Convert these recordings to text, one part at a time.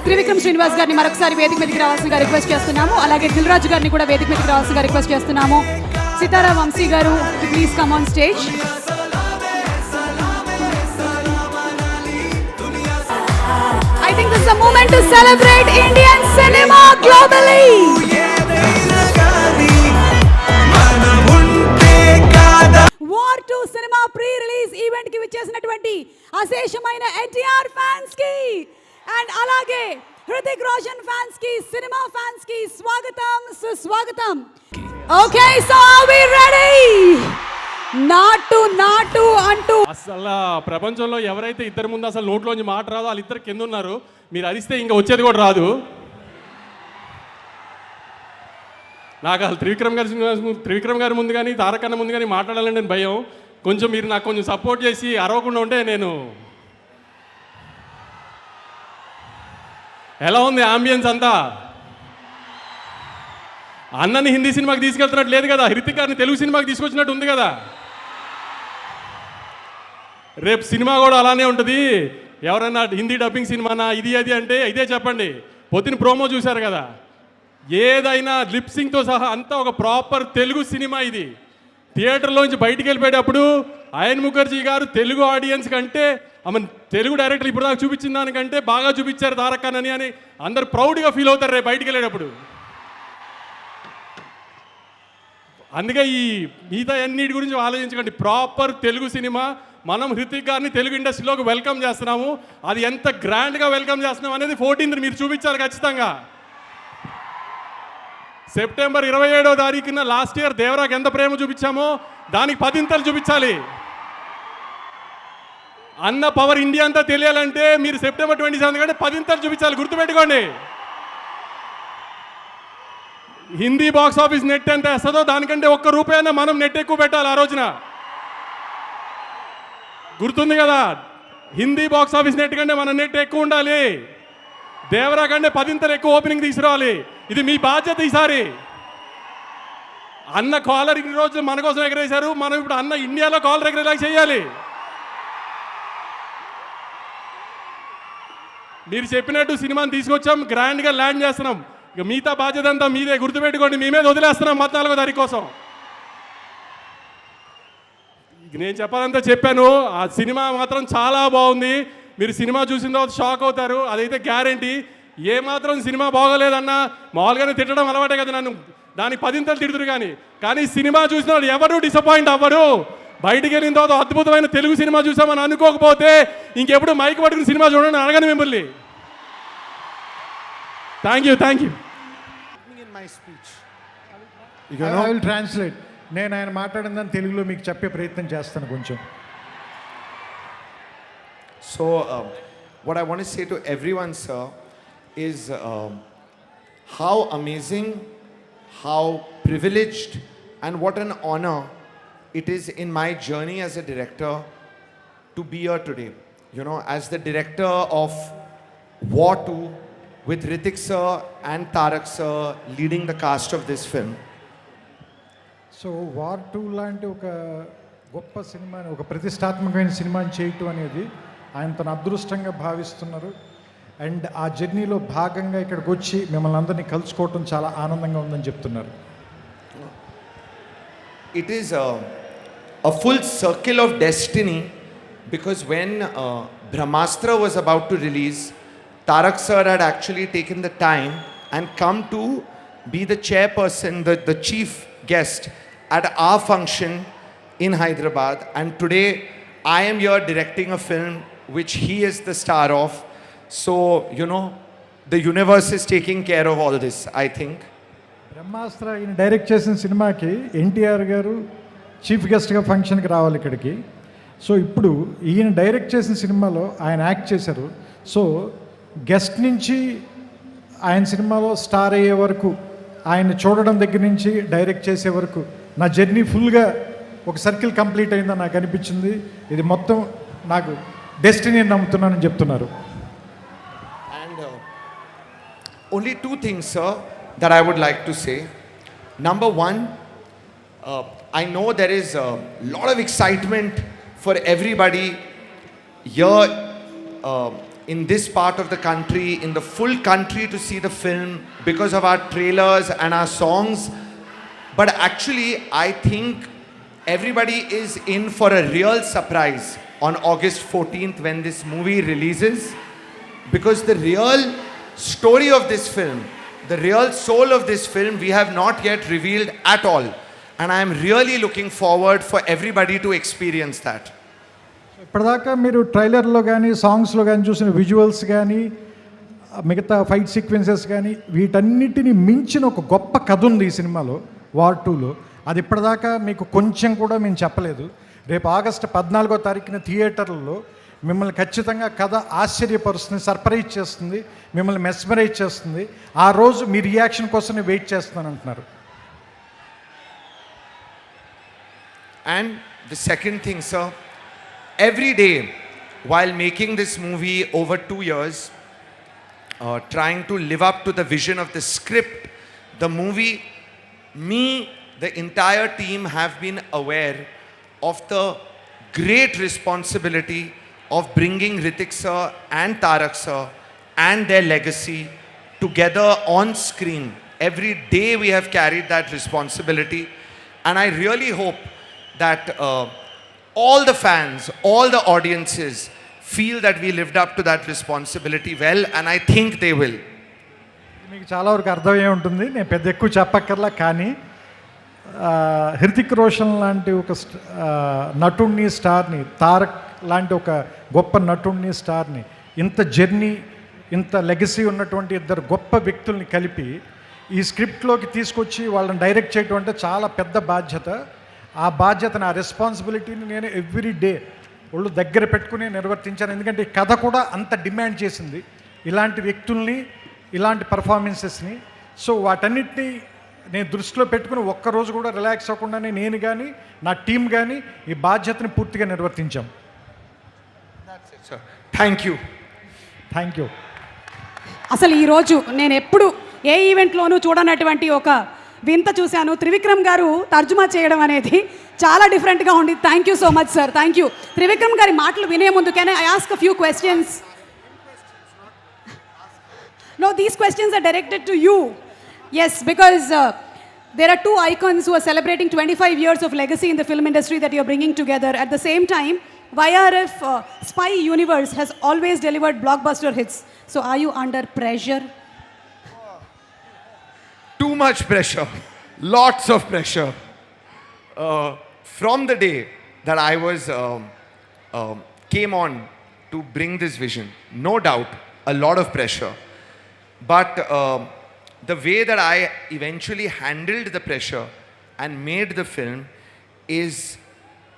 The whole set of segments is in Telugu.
త్రివిక్రమ్ శ్రీనివాస్ గారిని మరొకసారి వేదిక మీదకి రావాల్సిందిగా రిక్వెస్ట్ చేస్తున్నాము. అలాగే దిల్ రాజు గారిని కూడా వేదిక మీదకి రావాల్సిందిగా రిక్వెస్ట్ చేస్తున్నాము. సితారా వంశీ గారు please come on stage. I think this is a moment to celebrate Indian cinema globally. War 2 cinema pre-release event కి విచ్చేసినటువంటి అశేషమైన ఎన్టీఆర్ ఫ్యాన్స్ కి అండ్ అలాగే హృతిక్ రోషన్ ఫ్యాన్స్ కి సినిమా ఫ్యాన్స్ కి స్వాగతం సుస్వాగతం. Okay, so are we ready? నాటు అంటూ అసలు ప్రపంచంలో ఎవరైతే ఇద్దరు ముందు అసలు నోట్లోంచి మాట రాదో వాళ్ళిద్దరు కింద ఉన్నారు. మీరు అరిస్తే ఇంకా వచ్చేది కూడా రాదు. నాకు అసలు త్రివిక్రమ్ గారి ముందు కానీ తారక్ అన్న ముందు కానీ మాట్లాడాలని నేను భయం. కొంచెం మీరు నాకు కొంచెం సపోర్ట్ చేసి అరవకుండా ఉంటే నేను. ఎలా ఉంది ఆంబియన్స్ అంతా? అన్నని హిందీ సినిమాకి తీసుకెళ్తున్నట్టు లేదు కదా, హృతిక్ గారిని తెలుగు సినిమాకి తీసుకొచ్చినట్టు ఉంది కదా. రేపు సినిమా కూడా అలానే ఉంటుంది. ఎవరన్నా హిందీ డబ్బింగ్ సినిమానా ఇది అది అంటే ఇదే చెప్పండి. పొద్దున ప్రోమో చూశారు కదా, ఏదైనా లిప్సింగ్తో సహా అంతా ఒక ప్రాపర్ తెలుగు సినిమా. ఇది థియేటర్లోంచి బయటికి వెళ్ళిపోయేటప్పుడు అయన్ ముఖర్జీ గారు తెలుగు ఆడియన్స్ కంటే ఆమె తెలుగు డైరెక్టర్ ఇప్పుడు దాకా చూపించిన దానికంటే బాగా చూపించారు తారక్ అని అందరు ప్రౌడ్గా ఫీల్ అవుతారు రేపు బయటికి వెళ్ళేటప్పుడు. అందుకే ఈ మిగతా అన్నిటి గురించి ఆలోచించకండి. Proper Telugu cinema. మనం హృతిక్ గారిని తెలుగు ఇండస్ట్రీలోకి వెల్కమ్ చేస్తున్నాము. అది ఎంత గ్రాండ్గా వెల్కమ్ చేస్తున్నాం అనేది 14th మీరు చూపించాలి ఖచ్చితంగా. సెప్టెంబర్ 27వ తారీఖున లాస్ట్ ఇయర్ దేవరాకి ఎంత ప్రేమ చూపించామో దానికి 10 చూపించాలి. అన్న పవర్ ఇండియా అంతా తెలియాలంటే మీరు సెప్టెంబర్ 27 కంటే 10 చూపించాలి. గుర్తుపెట్టుకోండి. హిందీ బాక్స్ ఆఫీస్ నెట్ ఎంత వేస్తుందో దానికంటే ₹1 మనం నెట్ ఎక్కువ పెట్టాలి ఆ రోజున. గుర్తుంది కదా, హిందీ బాక్స్ ఆఫీస్ నెట్ కంటే మన నెట్ ఎక్కువ ఉండాలి. దేవరా కంటే 10 ఎక్కువ ఓపెనింగ్ తీసుకురావాలి. ఇది మీ బాధ్యత ఈసారి. అన్న కాలర్ ఇన్ని రోజులు మన కోసం ఎగరేశారు, మనం ఇప్పుడు అన్న ఇండియాలో కాలర్ ఎగరేలా చేయాలి. మీరు చెప్పినట్టు సినిమాని తీసుకొచ్చాం, గ్రాండ్గా ల్యాండ్ చేస్తున్నాం. ఇక మిగతా బాధ్యత అంతా మీదే. గుర్తుపెట్టుకోండి, మీ మీద వదిలేస్తున్నాం 14వ తారీఖు కోసం. నేను చెప్పాలంతా చెప్పాను. ఆ సినిమా మాత్రం చాలా బాగుంది. మీరు సినిమా చూసిన తర్వాత షాక్ అవుతారు, అదైతే గ్యారంటీ. ఏమాత్రం సినిమా బాగోలేదన్నా మామూలుగానే తిట్టడం అలవాటే కదా నన్ను, దానికి 10 తిడుతురు. కానీ సినిమా చూసిన వాళ్ళు ఎవరు డిసప్పాయింట్ అవ్వరు. బయటికి వెళ్ళిన తర్వాత అద్భుతమైన తెలుగు సినిమా చూసామని అనుకోకపోతే ఇంకెప్పుడు మైక్ పట్టుకుని సినిమా చూడండి అడగను మిమ్మల్ని. Thank you. I will translate. నేను ఆయన మాట్లాడిందని తెలుగులో మీకు చెప్పే ప్రయత్నం చేస్తాను కొంచెం. So what I want to say to everyone, sir, is how amazing, how privileged and what an honor it is in my journey as a director to be here today. You know, as the director of War 2 with Hritik sir and Tarak sir leading the cast of this film. So war 2 లాంటి ఒక గొప్ప సినిమాని, ఒక ప్రతిష్టాత్మకమైన సినిమాని చేయటం అనేది ఆయన తన అదృష్టంగా భావిస్తున్నారు. అండ్ ఆ జర్నీలో భాగంగా ఇక్కడికి వచ్చి మిమ్మల్ని అందరినీ కలుసుకోవటం చాలా ఆనందంగా ఉందని చెప్తున్నారు. It is a full circle of destiny, because when Brahmastra was about to release, Tarak sir had actually taken the time and come to be the chairperson, the chief guest at our function in Hyderabad, and today I am here directing a film which he is the star of. So, you know, the universe is taking care of all this, I think. బ్రహ్మాస్త్ర ఈయన డైరెక్ట్ చేసిన సినిమాకి ఎన్టీఆర్ గారు చీఫ్ గెస్ట్గా ఫంక్షన్కి రావాలి ఇక్కడికి. సో ఇప్పుడు ఈయన డైరెక్ట్ చేసిన సినిమాలో ఆయన యాక్ట్ చేశారు. సో గెస్ట్ నుంచి ఆయన సినిమాలో స్టార్ అయ్యే వరకు, ఆయన చూడడం దగ్గర నుంచి డైరెక్ట్ చేసే వరకు నా జర్నీ ఫుల్గా ఒక సర్కిల్ కంప్లీట్ అయిందని నాకు అనిపించింది. ఇది మొత్తం నాకు డెస్టినీ అని నమ్ముతున్నానని చెప్తున్నారు. And only 2 things, sir, that I would like to say. Number 1, I know there is a lot of excitement for everybody here in this part of the country, in the full country, to see the film because of our trailers and our songs. But actually, I think everybody is in for a real surprise on August 14th when this movie releases, because the real story of this film, the real soul of this film, we have not yet revealed at all. And I am really looking forward for everybody to experience that. ఇప్పటిదాకా మీరు ట్రైలర్లో కానీ సాంగ్స్లో కానీ చూసిన విజువల్స్ కానీ మిగతా ఫైట్ సీక్వెన్సెస్ కానీ వీటన్నిటిని మించిన ఒక గొప్ప కథ ఉంది ఈ సినిమాలో, వార్ 2లో. అది ఇప్పటిదాకా మీకు కొంచెం కూడా మేము చెప్పలేదు. రేపు ఆగస్టు 14వ తారీఖున థియేటర్లలో మిమ్మల్ని ఖచ్చితంగా కథ ఆశ్చర్యపరుస్తుంది, సర్ప్రైజ్ చేస్తుంది, మిమ్మల్ని మెస్మరైజ్ చేస్తుంది. ఆ రోజు మీ రియాక్షన్ కోసం నేను వెయిట్ చేస్తున్నాను అంటున్నారు. And the second thing, sir, every day while making this movie over 2 years, trying to live up to the vision of the script, the movie, me, the entire team have been aware of the great responsibility of bringing Hrithik sir and Tarak sir and their legacy together on screen. Every day we have carried that responsibility, and I really hope that all the fans, all the audiences feel that we lived up to that responsibility well, and I think they will. మీకు చాలా వరకు అర్థమయ్యే ఉంటుంది, నేను పెద్ద ఎక్కువ చెప్పక్కర్లా. కానీ హృతిక్ రోషన్ లాంటి ఒక నటుడిని, స్టార్ని, తారక్ లాంటి ఒక గొప్ప నటుడిని, స్టార్ని, ఇంత జర్నీ, ఇంత లెగసీ ఉన్నటువంటి ఇద్దరు గొప్ప వ్యక్తుల్ని కలిపి ఈ స్క్రిప్ట్లోకి తీసుకొచ్చి వాళ్ళని డైరెక్ట్ చేయడం అంటే చాలా పెద్ద బాధ్యత. ఆ బాధ్యతను, ఆ రెస్పాన్సిబిలిటీని నేను ఎవ్రీ డే వాళ్ళు దగ్గర పెట్టుకుని నిర్వర్తించాను. ఎందుకంటే ఈ కథ కూడా అంత డిమాండ్ చేసింది ఇలాంటి వ్యక్తుల్ని, ఇలాంటి పర్ఫార్మెన్సెస్ని. సో వాటన్నిటినీ నేను దృష్టిలో పెట్టుకుని ఒక్కరోజు కూడా రిలాక్స్ అవ్వకుండానే నేను కానీ నా టీం కానీ ఈ బాధ్యతని పూర్తిగా నిర్వర్తించాం. Thank you. Thank you. అసలు ఈరోజు నేను ఎప్పుడు ఏ ఈవెంట్లోనూ చూడనటువంటి ఒక వింత చూశాను. త్రివిక్రమ్ గారు తర్జుమా చేయడం అనేది చాలా డిఫరెంట్గా ఉంది. Thank you so much sir, thank you. Trivikram గారి మాటలు వినే ముందు can I ask a few questions? No, these questions are directed to you. Yes, because there are two icons who are celebrating 25 years of legacy in the film industry that you're bringing together. At the same time, YRF Spy Universe has always delivered blockbuster hits. So are you under pressure? Too much pressure, lots of pressure. From the day that I was came on to bring this vision, no doubt, a lot of pressure. But the way that I eventually handled the pressure and made the film is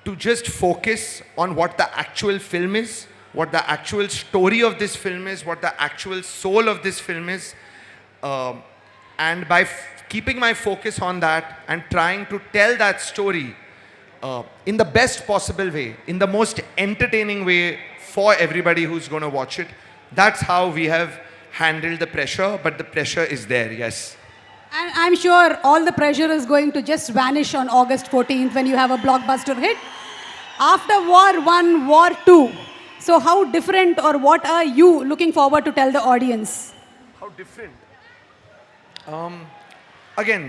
to just focus on what the actual film is, what the actual story of this film is, what the actual soul of this film is. And by keeping my focus on that and trying to tell that story in the best possible way, in the most entertaining way for everybody who's going to watch it, that's how we have handled the pressure. But the pressure is there, yes. And I'm sure all the pressure is going to just vanish on August 14th when you have a blockbuster hit. After War 1, War 2. So how different or what are you looking forward to tell the audience? How different? Again,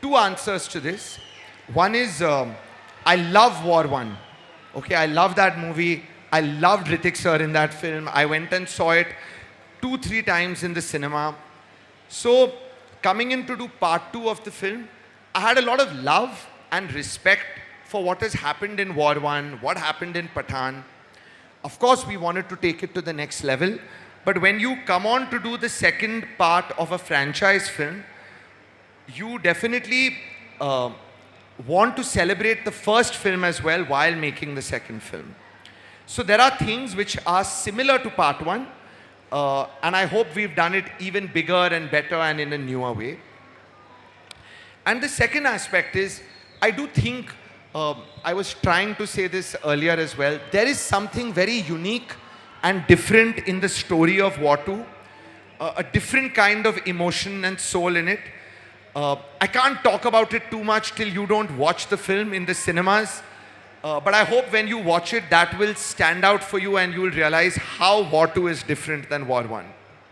two answers to this. One is I love War 1. Okay, I love that movie. I loved Hrithik sir in that film. I went and saw it 2-3 times in the cinema. So coming in to do part 2 of the film, I had a lot of love and respect for what has happened in War 1, what happened in Pathan. Of course, we wanted to take it to the next level. But when you come on to do the second part of a franchise film, you definitely want to celebrate the first film as well while making the second film. So there are things which are similar to part 1, and I hope we've done it even bigger and better and in a newer way. And the second aspect is, I do think, I was trying to say this earlier as well, there is something very unique and different in the story of War 2, a different kind of emotion and soul in it. I can't talk about it too much till you don't watch the film in the cinemas. But I hope when you watch it, that will stand out for you and you will realize how War 2 is different than War 1.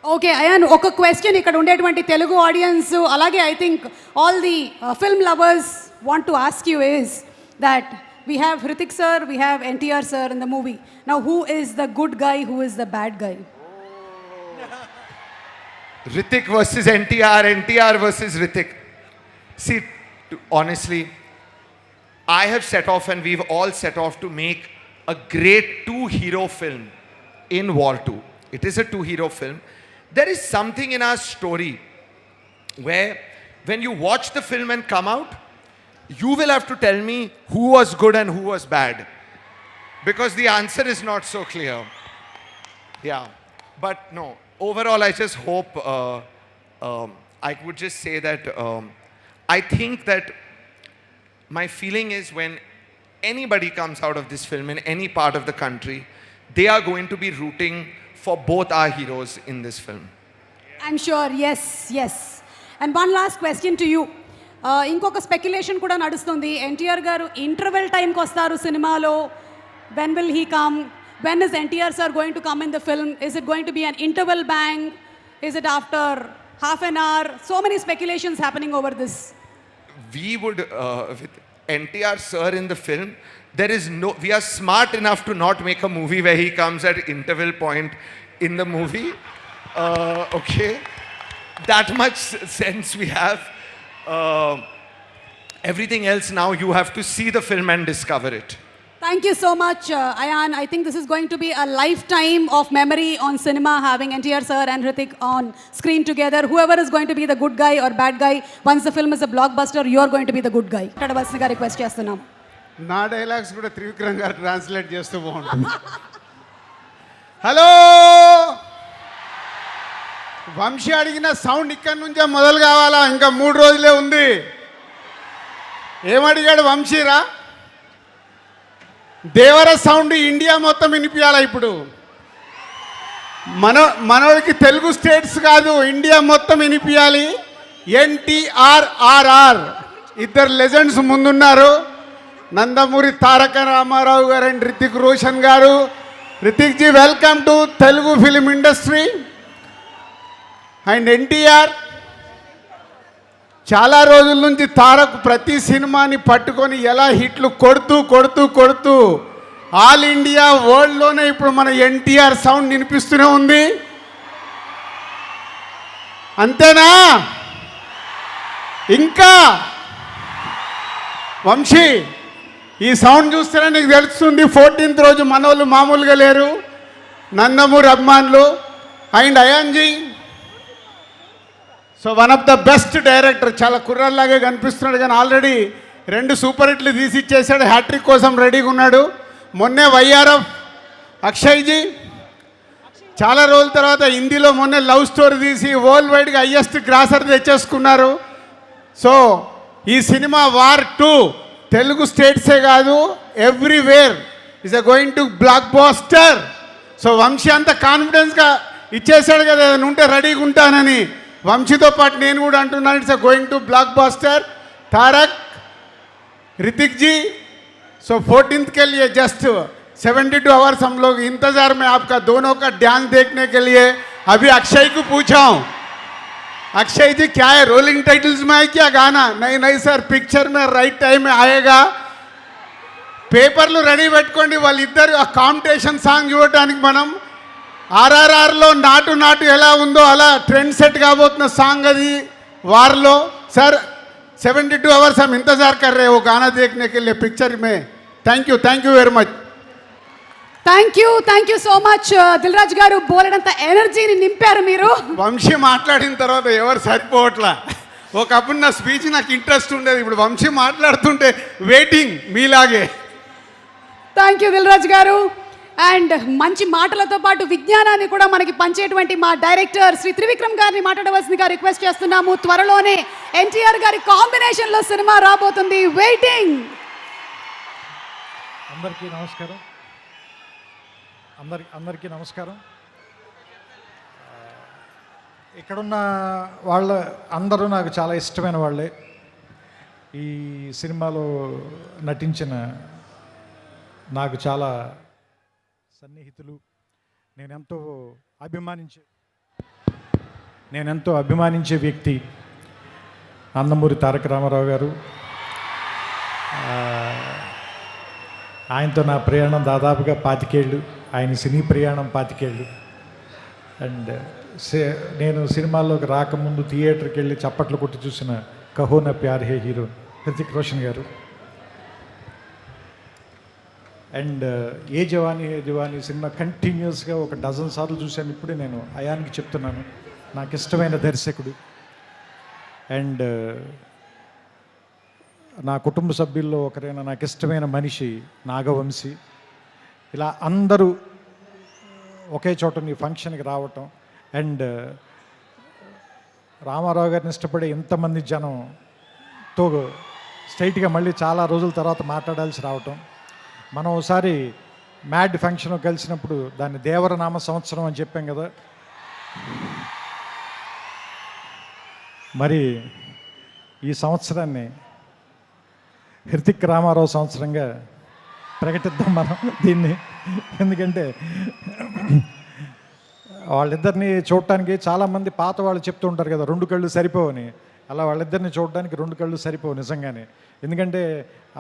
Okay Ayan, ఒక క్వశ్చన్ ఇక్కడ ఉండేటువంటి తెలుగు ఆడియన్స్ అలాగే I think all the film lovers want to ask you is that we have Hrithik sir, we have NTR sir in the movie. Now who is the good guy, who is the bad guy? Hrithik versus NTR, NTR versus Hrithik. See, honestly, I have set off and we've all set off to make a great two-hero film in War 2. It is a two-hero film. There is something in our story where when you watch the film and come out, you will have to tell me who was good and who was bad. Because the answer is not so clear. Yeah. But no, overall, I just hope, I would just say that I think that my feeling is when anybody comes out of this film in any part of the country, they are going to be rooting for both our heroes in this film. I'm sure, yes yes. And one last question to you. ఇంకొక స్పెక్యులేషన్ కూడా నడుస్తుంది, ఎన్టీఆర్ గారు ఇంటర్వెల్ టైంకి వస్తారు సినిమాలో. When will he come? When is NTR sir going to come in the film? Is it going to be an interval bang? Is it after half an hour? So many speculations happening over this. We would, with NTR sir in the film, there is no, we are smart enough to not make a movie where he comes at interval point in the movie. Okay, that much sense we have. Everything else now you have to see the film and discover it. Thank you so much, Ayan. I think this is going to be a lifetime of memory on cinema, having NTR sir and Hrithik on screen together. Whoever is going to be the good guy or bad guy, once the film is a blockbuster, you are going to be the good guy. Tadavasniga request chestunam. నా డైలాగ్స్ కూడా త్రివిక్రమ్ గారు ట్రాన్స్లేట్ చేస్తూ బాగుంటుంది. హలో, వంశీ అడిగిన సౌండ్ ఇక్కడి నుంచే మొదలు కావాలా? ఇంకా 3 రోజులే ఉంది. ఏమడిగాడు వంశీరా? దేవర సౌండ్ ఇండియా మొత్తం వినిపించాలా ఇప్పుడు? మనోడికి తెలుగు స్టేట్స్ కాదు, ఇండియా మొత్తం వినిపించాలి. NTRRR ఇద్దరు లెజెండ్స్ ముందున్నారు, నందమూరి తారక రామారావు గారు and Hrithik Roshan garu. Hrithik ji, welcome to Telugu film industry. And NTR చాలా రోజుల నుంచి తారక్ ప్రతి సినిమాని పట్టుకొని ఎలా హిట్లు కొడుతూ కొడుతూ కొడుతూ ఆల్ ఇండియా వరల్డ్లోనే ఇప్పుడు మన ఎన్టీఆర్ సౌండ్ వినిపిస్తూనే ఉంది. అంతేనా? ఇంకా వంశీ, ఈ సౌండ్ చూస్తేనే నీకు తెలుస్తుంది 14th రోజు మనోళ్ళు మామూలుగా లేరు, నందమూరి అభిమానులు. అండ్ అయాన్జీ, so one of the best director, చాలా కుర్రాల్లాగే కనిపిస్తున్నాడు కానీ ఆల్రెడీ 2 సూపర్ హిట్లు తీసి ఇచ్చేసాడు, హ్యాట్రిక్ కోసం రెడీగా ఉన్నాడు. మొన్నే వైఆర్ఎఫ్ అక్షయ్జీ చాలా రోజుల తర్వాత హిందీలో మొన్నే లవ్ స్టోరీ తీసి వరల్డ్ వైడ్గా హైయెస్ట్ గ్రాసర్ తెచ్చేసుకున్నారు. సో ఈ సినిమా వార్ 2 తెలుగు స్టేట్సే కాదు, everywhere is going to blockbuster. So Vamshi అంత కాన్ఫిడెన్స్గా ఇచ్చేసాడు కదా, ఏదైనా ఉంటే రెడీగా ఉంటానని. వంశీతో పాటు నేను కూడా అంటున్నాను, it's going to blockbuster. Tarak, Hrithik ji, so 14th के लिए जस्ट 72 आवर्स हम लोग इंतज़ार में आपका दोनों का डांस देखने के लिए. अभी अक्षय को पूछा हूँ, अक्षय जी क्या है, रोलिंग टाइटल्स में है क्या गाना? नहीं नहीं सर, पिक्चर में राइट टाइम में आएगा. పేపర్లు రెడీ పెట్టుకోండి, వాళ్ళిద్దరు ఆ కాంపిటీషన్ సాంగ్ చూడటానికి. మనం RRRలో నాటు నాటు ఎలా ఉందో అలా ట్రెండ్ సెట్ కాబోతున్న సాంగ్ అది వార్లో. सर 72 आवर्स हम इंतजार कर रहे हैं वो गाना देखने के लिए पिक्चर में. Thank you very much. Thank you so much Dil Raju garu. బోలెడంత ఎనర్జీని నింపారు మీరు. వంశీ మాట్లాడిన తర్వాత ఎవరు సరిపోవట్లా. ఒకప్పుడు నా స్పీచ్ నాకు ఇంట్రెస్ట్ ఉండేది, ఇప్పుడు వంశీ మాట్లాడుతుంటే వెయిటింగ్ మీలాగే. థ్యాంక్ యూ దిల్ రాజు గారు. అండ్ మంచి మాటలతో పాటు విజ్ఞానాన్ని కూడా మనకి పంచేటువంటి మా డైరెక్టర్ శ్రీ త్రివిక్రమ్ గారిని మాట్లాడవలసిందిగా రిక్వెస్ట్ చేస్తున్నాము. త్వరలోనే ఎన్టీఆర్ గారి కాంబినేషన్లో సినిమా రాబోతుంది. వెయిటింగ్. అందరికీ నమస్కారం. అందరికీ నమస్కారం. ఇక్కడున్న వాళ్ళ అందరూ నాకు చాలా ఇష్టమైన వాళ్ళే. ఈ సినిమాలో నటించిన నాకు చాలా సన్నిహితులు, నేనెంతో అభిమానించే వ్యక్తి నందమూరి తారక రామారావు గారు. ఆయనతో నా ప్రయాణం దాదాపుగా 25 ఏళ్ళు, ఆయన సినీ ప్రయాణం 25 ఏళ్ళు. అండ్ నేను సినిమాల్లోకి రాకముందు థియేటర్కి వెళ్ళి చప్పట్లు కొట్టి చూసిన కహో నా ప్యార్ హే హీరో హృతిక్ రోషన్ గారు. అండ్ ఏ జవానీ సినిమా కంటిన్యూస్గా ఒక డజన్ సార్లు చూశాను. ఇప్పుడే నేను అయాన్కి చెప్తున్నాను, నాకు ఇష్టమైన దర్శకుడు. అండ్ నా కుటుంబ సభ్యుల్లో ఒకరైన నాకు ఇష్టమైన మనిషి నాగవంశీ. ఇలా అందరూ ఒకే చోట నీ ఫంక్షన్కి రావటం, అండ్ రామారావు గారిని ఇష్టపడే ఎంతమంది జనంతో స్ట్రైట్గా మళ్ళీ చాలా రోజుల తర్వాత మాట్లాడాల్సి రావటం. మనం ఒకసారి మ్యాడ్ ఫంక్షన్ కలిసినప్పుడు దాన్ని దేవరనామ సంవత్సరం అని చెప్పాం కదా. మరి ఈ సంవత్సరాన్ని హృతిక్ రామారావు సంవత్సరంగా ప్రకటిద్దాం మనం దీన్ని. ఎందుకంటే వాళ్ళిద్దరిని చూడటానికి చాలామంది పాత వాళ్ళు చెప్తూ ఉంటారు కదా 2 కళ్ళు సరిపోవని. అలా వాళ్ళిద్దరిని చూడడానికి 2 కళ్ళు సరిపోవు నిజంగానే. ఎందుకంటే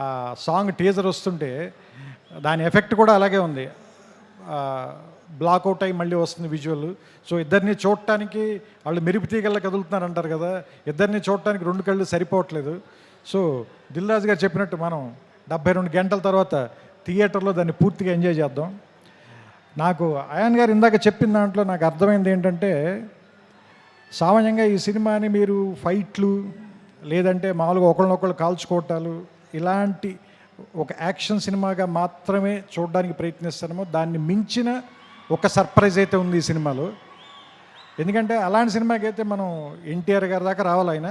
ఆ సాంగ్ టీజర్ వస్తుంటే దాని ఎఫెక్ట్ కూడా అలాగే ఉంది, బ్లాక్అవుట్ అయ్యి మళ్ళీ వస్తుంది విజువల్. సో ఇద్దరిని చూడటానికి వాళ్ళు మెరుపు తీగల్లా కదులుతున్నారు అంటారు కదా, ఇద్దరిని చూడటానికి 2 కళ్ళు సరిపోవట్లేదు. సో దిల్ రాజు గారు చెప్పినట్టు మనం 72 గంటల తర్వాత థియేటర్లో దాన్ని పూర్తిగా ఎంజాయ్ చేద్దాం. నాకు అయాన్ గారు ఇందాక చెప్పిన దాంట్లో నాకు అర్థమైంది ఏంటంటే, సామాన్యంగా ఈ సినిమాని మీరు ఫైట్లు లేదంటే మామూలుగా ఒకళ్ళనొకళ్ళు కాల్చుకోవటాలు ఇలాంటి ఒక యాక్షన్ సినిమాగా మాత్రమే చూడడానికి ప్రయత్నిస్తామో, దాన్ని మించిన ఒక సర్ప్రైజ్ అయితే ఉంది ఈ సినిమాలో. ఎందుకంటే అలాంటి సినిమాకి అయితే మనం ఎన్టీఆర్ గారి దాకా రావాలి, ఆయన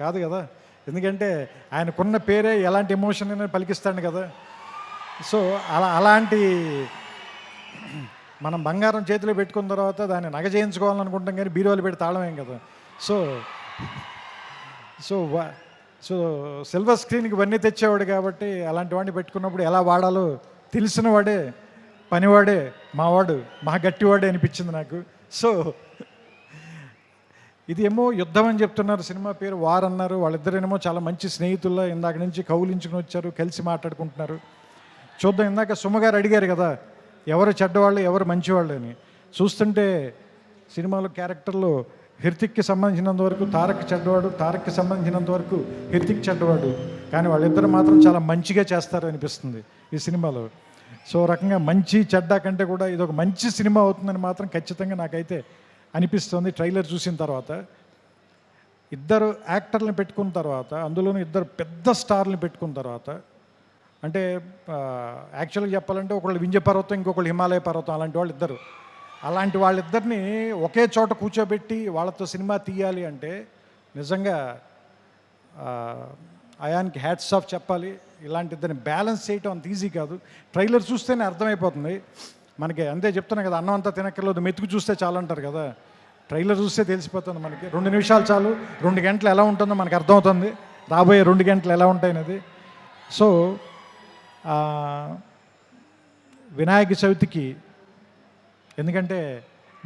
కాదు కదా. ఎందుకంటే ఆయనకున్న పేరే ఎలాంటి ఎమోషన్ అయినా పలికిస్తాడు కదా. సో అలాంటి మనం బంగారం చేతిలో పెట్టుకున్న తర్వాత దాన్ని నగ చేయించుకోవాలనుకుంటాం కానీ బీరువాలు పెట్టి తాళమేం కదా. సో సో సో సిల్వర్ స్క్రీన్కి ఇవన్నీ తెచ్చేవాడు కాబట్టి అలాంటి వాడిని పెట్టుకున్నప్పుడు ఎలా వాడాలో తెలిసిన వాడే, పనివాడే, మావాడు, మా గట్టివాడే అనిపించింది నాకు. సో ఇది ఏమో యుద్ధం అని చెప్తున్నారు, సినిమా పేరు వార్ అన్నారు. వాళ్ళిద్దరేమో చాలా మంచి స్నేహితుల్లో ఇందాక నుంచి కౌలించుకుని వచ్చారు, కలిసి మాట్లాడుకుంటున్నారు. చూద్దాం. ఇందాక సుమగారు అడిగారు కదా ఎవరు చెడ్డవాళ్ళు ఎవరు మంచివాళ్ళు అని. చూస్తుంటే సినిమాలో క్యారెక్టర్లో హృతిక్కి సంబంధించినంత వరకు తారక్ చెడ్డవాడు, తారక్కి సంబంధించినంత వరకు హృతిక్ చెడ్డవాడు. కానీ వాళ్ళిద్దరు మాత్రం చాలా మంచిగా చేస్తారు అనిపిస్తుంది ఈ సినిమాలో. సో రకంగా మంచి చెడ్డ కంటే కూడా ఇది ఒక మంచి సినిమా అవుతుందని మాత్రం ఖచ్చితంగా నాకైతే అనిపిస్తుంది. ట్రైలర్ చూసిన తర్వాత ఇద్దరు యాక్టర్లను పెట్టుకున్న తర్వాత, అందులోనూ ఇద్దరు పెద్ద స్టార్లను పెట్టుకున్న తర్వాత, అంటే యాక్చువల్గా చెప్పాలంటే ఒకళ్ళు వింధ్య పర్వతం, ఇంకొకళ్ళు హిమాలయ పర్వతం, అలాంటి వాళ్ళు ఇద్దరు. అలాంటి వాళ్ళిద్దరిని ఒకే చోట కూర్చోబెట్టి వాళ్ళతో సినిమా తీయాలి అంటే నిజంగా అయాన్కి హ్యాట్స్ ఆఫ్ చెప్పాలి. ఇలాంటి ఇద్దరిని బ్యాలెన్స్ చేయటం అంత ఈజీ కాదు. ట్రైలర్ చూస్తేనే అర్థమైపోతుంది మనకి. అంతే చెప్తున్నా కదా, అన్నం అంతా తినక్కర్లేదు, మెతుకు చూస్తే చాలు అంటారు కదా. ట్రైలర్ చూస్తే తెలిసిపోతుంది మనకి. 2 నిమిషాలు చాలు, 2 గంటలు ఎలా ఉంటుందో మనకు అర్థమవుతుంది, రాబోయే 2 గంటలు ఎలా ఉంటాయనేది. సో వినాయక చవితికి, ఎందుకంటే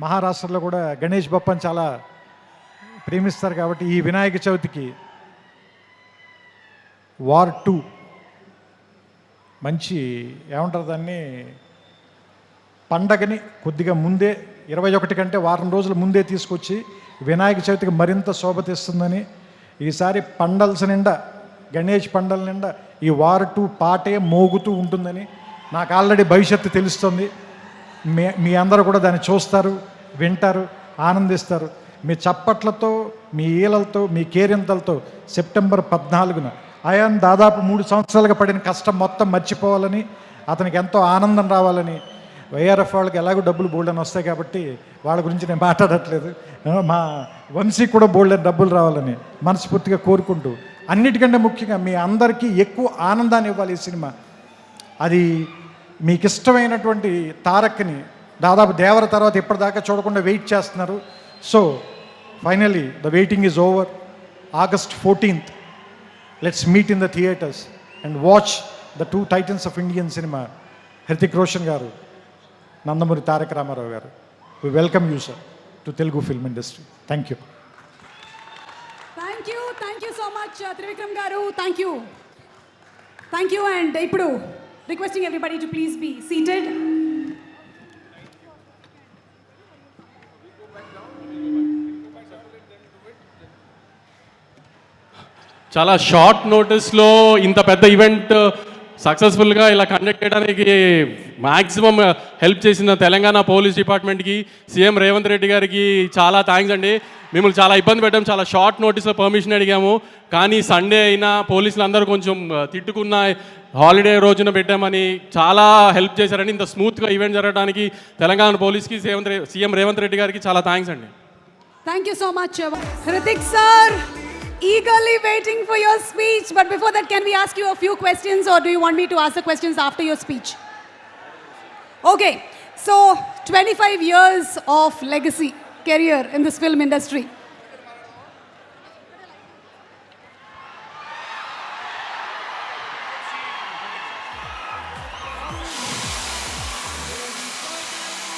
మహారాష్ట్రలో కూడా గణేష్ బప్పని చాలా ప్రేమిస్తారు కాబట్టి ఈ వినాయక చవితికి వార్ 2 మంచి ఏమంటారు దాన్ని, పండగని కొద్దిగా ముందే 21 కంటే వారం రోజుల ముందే తీసుకొచ్చి వినాయక చవితికి మరింత శోభ తెస్తుందని, ఈసారి పండల్స్ నిండా, గణేష్ పండల నిండా ఈ వార్ 2 పాటే మోగుతూ ఉంటుందని నాకు ఆల్రెడీ భవిష్యత్తు తెలుస్తుంది. మీ అందరూ కూడా దాన్ని చూస్తారు, వింటారు, ఆనందిస్తారు. మీ చప్పట్లతో, మీ ఈలలతో, మీ కేరింతలతో సెప్టెంబర్ 14న అయాన్ దాదాపు 3 సంవత్సరాలుగా పడిన కష్టం మొత్తం మర్చిపోవాలని, అతనికి ఎంతో ఆనందం రావాలని, వైఆర్ఎఫ్ వాళ్ళకి ఎలాగో డబ్బులు బోల్డని వస్తాయి కాబట్టి వాళ్ళ గురించి నేను మాట్లాడట్లేదు, మా వంశీ కూడా బోల్డని డబ్బులు రావాలని మనస్ఫూర్తిగా కోరుకుంటూ, అన్నిటికంటే ముఖ్యంగా మీ అందరికీ ఎక్కువ ఆనందాన్ని ఇవ్వాలి ఈ సినిమా. అది మీకు ఇష్టమైనటువంటి తారక్ని దాదాపు దేవర తర్వాత ఇప్పటిదాకా చూడకుండా వెయిట్ చేస్తున్నారు. So finally the waiting is over. August 14th, let's meet in the theaters and watch the 2 titans of Indian cinema, Hrithik Roshan గారు, నందమూరి తారక రామారావు గారు, we welcome you sir to Telugu film industry. Thank you. Thank you so much Trivikram గారు. Thank you. అండ్ ఇప్పుడు requesting everybody to please be seated. చాలా షార్ట్ నోటీస్లో ఇంత పెద్ద ఈవెంట్ సక్సెస్ఫుల్గా ఇలా కండక్ట్ చేయడానికి మ్యాక్సిమం హెల్ప్ చేసిన తెలంగాణ పోలీస్ డిపార్ట్మెంట్కి, సీఎం రేవంత్ రెడ్డి గారికి చాలా థ్యాంక్స్ అండి. మిమ్మల్ని చాలా ఇబ్బంది పెట్టాము, చాలా షార్ట్ నోటీస్లో పర్మిషన్ అడిగాము, కానీ సండే అయినా పోలీసులు అందరూ కొంచెం తిట్టుకున్న హాలిడే రోజున పెట్టామని చాలా హెల్ప్ చేశారండి. ఇంత స్మూత్గా ఈవెంట్ జరగడానికి తెలంగాణ పోలీస్కి, సీఎం రేవంత్ రెడ్డి గారికి చాలా థ్యాంక్స్ అండి. Thank you so much, Hrithik sir. Eagerly waiting for your speech. But before that, can we ask you a few questions, or do you want me to ask the questions after your speech? Okay, so 25 years of legacy career in this film industry.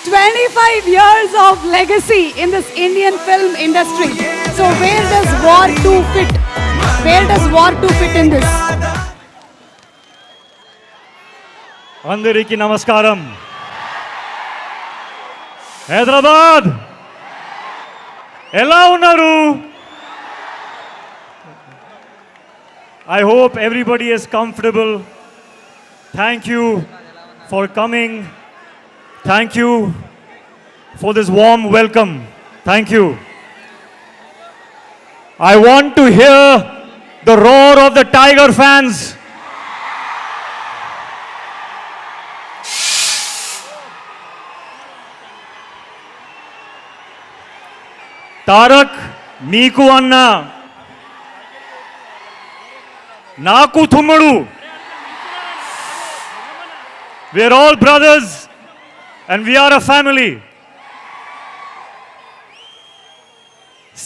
"25 years of legacy in this Indian film industry. So where does War 2 fit? Where does War 2 fit in this?" అందరికీ నమస్కారం. హైదరాబాద్ ఎలా ఉన్నారు? I hope everybody is comfortable. Thank you for coming. Thank you for this warm welcome. Thank you. I want to hear the roar of the Tiger fans. Tarak నీకు అన్న, నాకు తుమ్ముడు. We are all brothers and we are a family.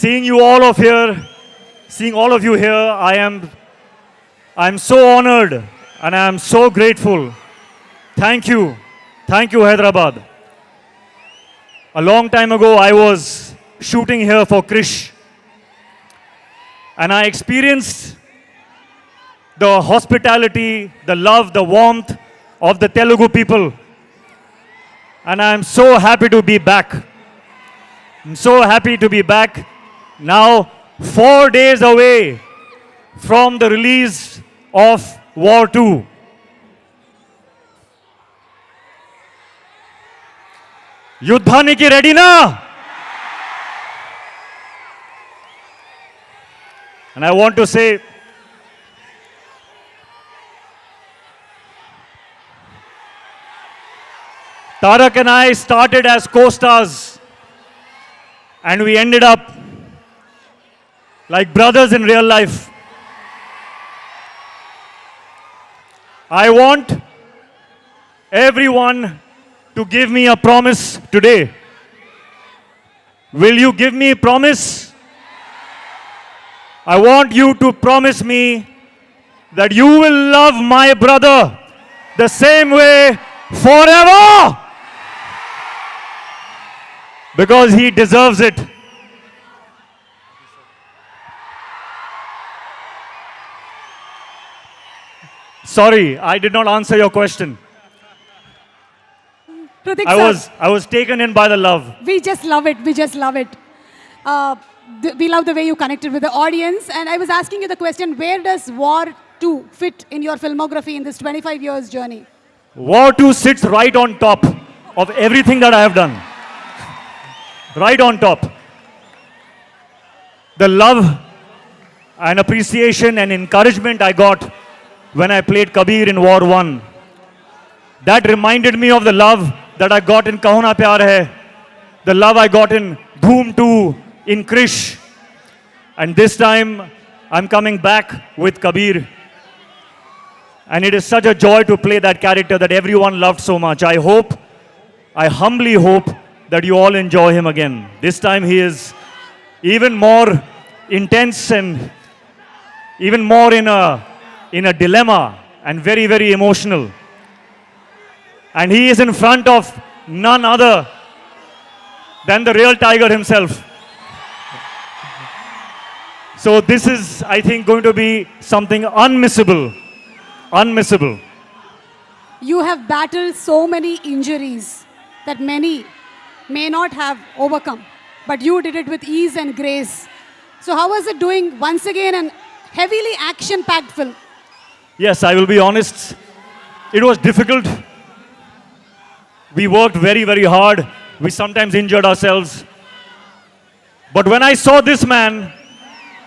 Seeing you all of here, seeing all of you here, I'm so honored and I am so grateful. Thank you Hyderabad. A long time ago I was shooting here for Krish and I experienced the hospitality, the love, the warmth of the Telugu people, and I'm so happy to be back. I'm so happy to be back now, 4 days away from the release of War 2. Yuddhaniki ready na? And I want to say, Tarak and I started as co-stars and we ended up like brothers in real life. I want everyone to give me a promise today. Will you give me a promise? I want you to promise me that you will love my brother the same way forever. Because he deserves it. Sorry, I did not answer your question. Hrithik sir, I was taken in by the love. we just love it. We love the way you connected with the audience. And I was asking you the question, where does War 2 fit in your filmography in this 25 years journey? War 2 sits right on top of everything that I have done. Right on top. The love and appreciation and encouragement I got when I played Kabir in War 1. That reminded me of the love that I got in Kaho Na Pyar Hai, the love I got in Dhoom 2, in Krish. And this time I'm coming back with Kabir. And it is such a joy to play that character that everyone loved so much. I humbly hope that you all enjoy him again. This time he is even more intense and even more in a dilemma and very, very emotional. And he is in front of none other than the real Tiger himself. So this is, I think, going to be something unmissable. Unmissable. You have battled so many injuries that many may not have overcome, but you did it with ease and grace. So how was it doing once again an heavily action-packed film? Yes, I will be honest. It was difficult. We worked very, very hard. We sometimes injured ourselves. But when I saw this man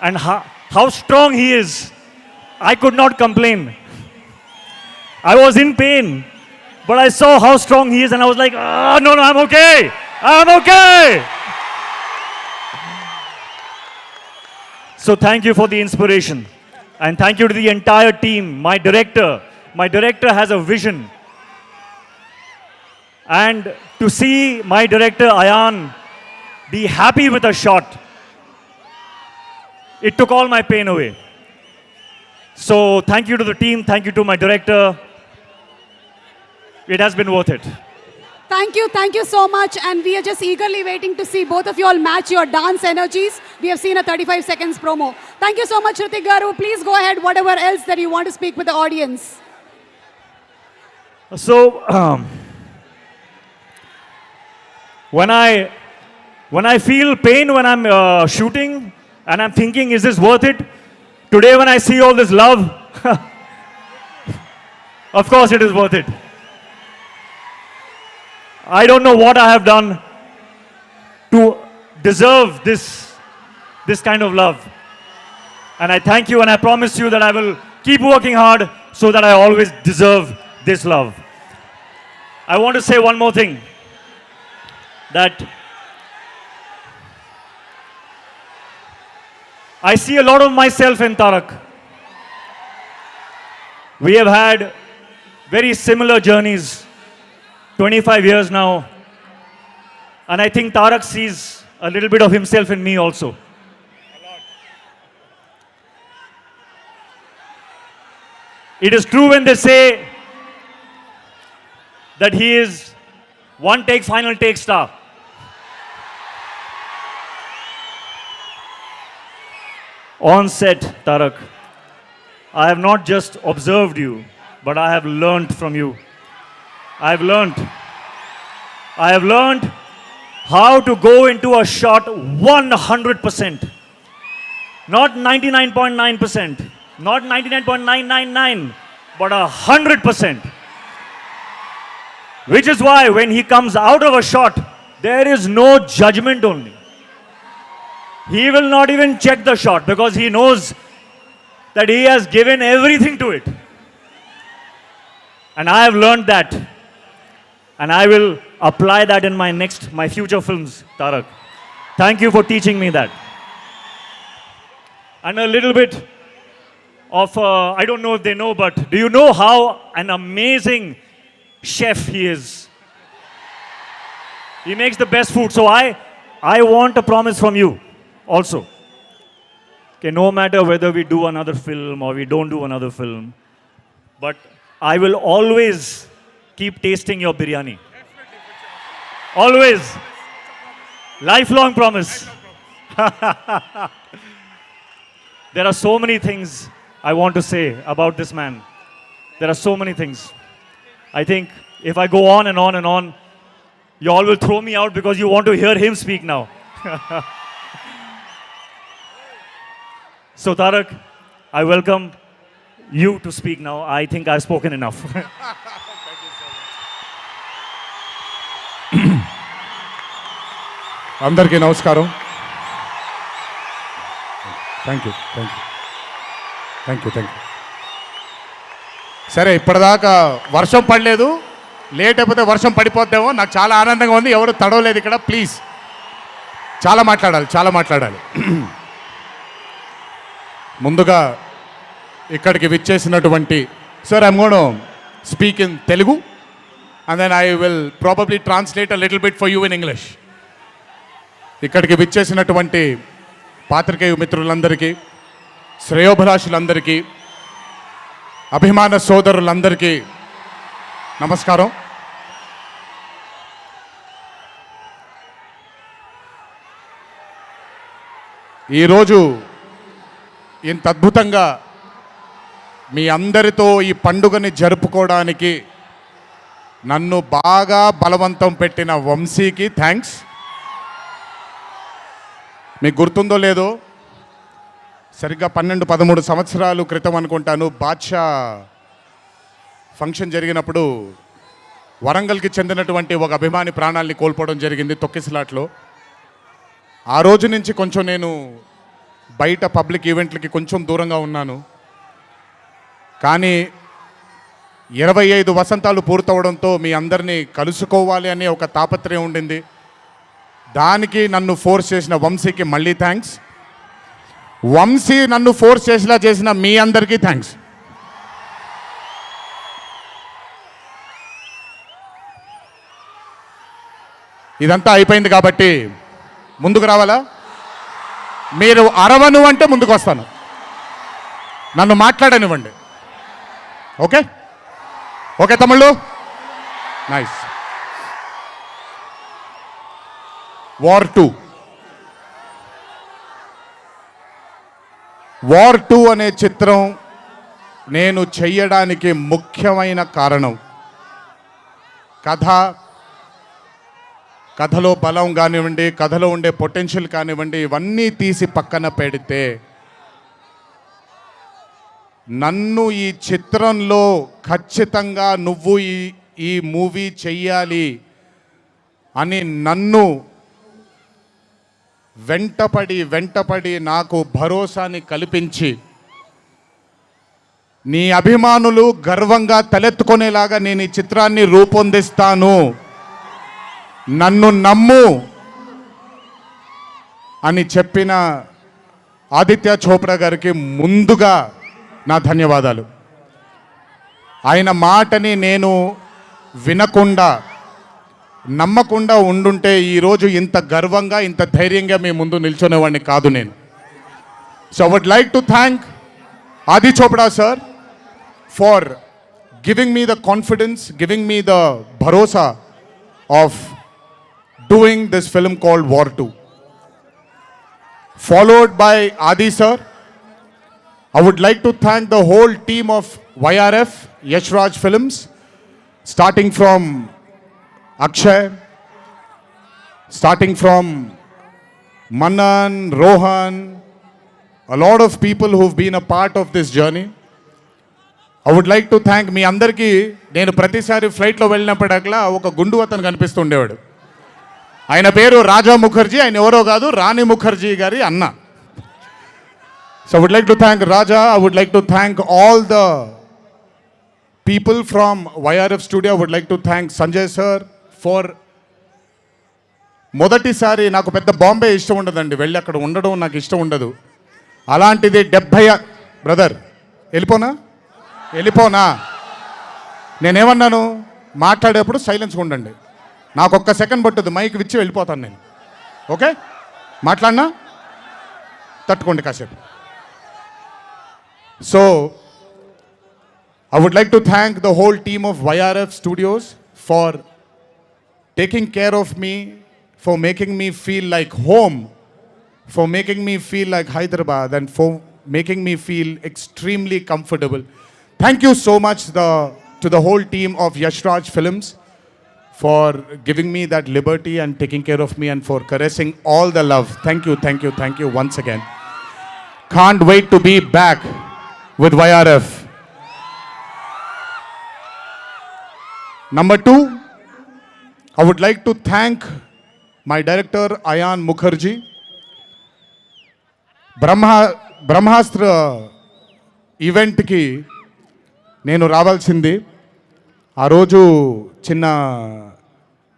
and how strong he is, I could not complain. I was in pain, but I saw how strong he is and I was like, oh, no, I'm okay. I'm okay. So thank you for the inspiration. And thank you to the entire team, my director. My director has a vision. And to see my director, Ayan, be happy with a shot, it took all my pain away. So thank you to the team, thank you to my director. It has been worth it. Thank you so much, and we are just eagerly waiting to see both of you all match your dance energies. We have seen a 35 seconds promo. Thank you so much, Hrithik Garu. Please go ahead, whatever else that you want to speak with the audience. So, when I feel pain when I'm shooting and I'm thinking, is this worth it? Today, when I see all this love, of course it is worth it. I don't know what I have done to deserve this kind of love. And I thank you and I promise you that I will keep working hard so that I always deserve this love. I want to say one more thing, that I see a lot of myself in Tarak. We have had very similar journeys, 25 years now. And I think Tarak sees a little bit of himself in me also. It is true when they say that he is one take, final take star. On set, Tarak, I have not just observed you, but I have learnt from you. I have learnt how to go into a shot 100%. Not 99.9%, not 99.999, but 100%. Which is why when he comes out of a shot, there is no judgment only. He will not even check the shot because he knows that he has given everything to it. And I have learned that. And I will apply that in my future films, Tarak. Thank you for teaching me that. And a little bit of, I don't know if they know, but do you know how an amazing chef he is? He makes the best food. So I want a promise from you also. Okay, no matter whether we do another film or we don't do another film, but I will always keep tasting your biryani. Always. Lifelong promise. There are so many things I want to say about this man. There are so many things. I think if I go on and on and on, you all will throw me out because you want to hear him speak now. So Tarak, I welcome you to speak now. I think I've spoken enough. అందరికీ నమస్కారం. Thank you. సరే, ఇప్పటిదాకా వర్షం పడలేదు, లేట్ అయిపోతే వర్షం పడిపోద్దేమో. నాకు చాలా ఆనందంగా ఉంది. ఎవరు తడవలేదు ఇక్కడ. ప్లీజ్, చాలా మాట్లాడాలి. ముందుగా ఇక్కడికి విచ్చేసినటువంటి sir, I'm gonna speak in Telugu and then I will probably translate a little bit for you in English. ఇక్కడికి విచ్చేసినటువంటి పాత్రికేయ మిత్రులందరికీ, శ్రేయోభిలాషులందరికీ, అభిమాన సోదరులందరికీ నమస్కారం. ఈరోజు ఇంత అద్భుతంగా మీ అందరితో ఈ పండుగని జరుపుకోవడానికి నన్ను బాగా బలవంతం పెట్టిన వంశీకి థ్యాంక్స్. మీకు గుర్తుందో లేదో, సరిగ్గా 12-13 సంవత్సరాలు క్రితం అనుకుంటాను, బాద్షా ఫంక్షన్ జరిగినప్పుడు వరంగల్కి చెందినటువంటి ఒక అభిమాని ప్రాణాల్ని కోల్పోవడం జరిగింది తొక్కిసలాట్లో. ఆ రోజు నుంచి కొంచెం నేను బయట పబ్లిక్ ఈవెంట్లకి కొంచెం దూరంగా ఉన్నాను. కానీ 25 వసంతాలు పూర్తవడంతో మీ అందరినీ కలుసుకోవాలి అనే ఒక తాపత్రయం ఉండింది. దానికి నన్ను ఫోర్స్ చేసిన వంశీకి మళ్ళీ థ్యాంక్స్. వంశీ నన్ను ఫోర్స్ చేసేలా చేసిన మీ అందరికీ థ్యాంక్స్. ఇదంతా అయిపోయింది కాబట్టి ముందుకు రావాలా? మీరు అరవను అంటే ముందుకు వస్తాను, నన్ను మాట్లాడనివ్వండి. ఓకే ఓకే తమ్ముళ్ళు, నైస్. వార్ 2 అనే చిత్రం నేను చెయ్యడానికి ముఖ్యమైన కారణం కథలో బలం కానివ్వండి, కథలో ఉండే పొటెన్షియల్ కానివ్వండి, ఇవన్నీ తీసి పక్కన పెడితే నన్ను ఈ చిత్రంలో ఖచ్చితంగా నువ్వు ఈ మూవీ చెయ్యాలి అని నన్ను వెంటపడి నాకు భరోసాని కల్పించి, నీ అభిమానులు గర్వంగా తలెత్తుకునేలాగా నేను ఈ చిత్రాన్ని రూపొందిస్తాను, నన్ను నమ్ము అని చెప్పిన ఆదిత్య చోప్రా గారికి ముందుగా నా ధన్యవాదాలు. ఆయన మాటని నేను వినకుండా నమ్మకుండా ఉండుంటే ఈరోజు ఇంత గర్వంగా ఇంత ధైర్యంగా మీ ముందు నిల్చునేవాడిని కాదు నేను. So I would like to thank Adi Chopra sir for giving me the confidence, giving me the భరోసా of doing this film called War 2. Followed by Adi sir, I would like to thank the whole team of YRF, Yash Raj Films, starting from Akshay, starting from Manan, Rohan, a lot of people who've been a part of this journey. I would like to thank మీ అందరికీ. నేను ప్రతిసారి ఫ్లైట్లో వెళ్ళినప్పుడల్లా ఒక గుండు అతను కనిపిస్తుండేవాడు. ఆయన పేరు రాజా ముఖర్జీ, ఆయన ఎవరో కాదు, రాణి ముఖర్జీ గారి అన్న. So would like to thank Raja. I would like to thank all the people from YRF studio. Would like to thank Sanjay sir for, మొదటిసారి నాకు పెద్ద బాంబే ఇష్టం ఉండదండి, వెళ్ళి అక్కడ ఉండడం నాకు ఇష్టం ఉండదు. అలాంటిది 70 బ్రదర్ వెళ్ళిపోనా నేనేమన్నాను, మాట్లాడేప్పుడు సైలెన్స్గా ఉండండి, నాకు ఒక్క సెకండ్ పట్టుద్ది, మైక్ ఇచ్చి వెళ్ళిపోతాను నేను. ఓకే, మాట్లాడినా తట్టుకోండి కాసేపు. So I would like to thank the whole team of YRF studios for taking care of me, for making me feel like home, for making me feel like Hyderabad, and for making me feel extremely comfortable. Thank you so much to the whole team of Yash Raj Films for giving me that liberty and taking care of me and for caressing all the love. Thank you once again. Can't wait to be back with YRF. Number 2, I would like to thank my director Ayan Mukherjee. బ్రహ్మాస్త్ర ఈవెంట్కి నేను రావాల్సింది. ఆ రోజు చిన్న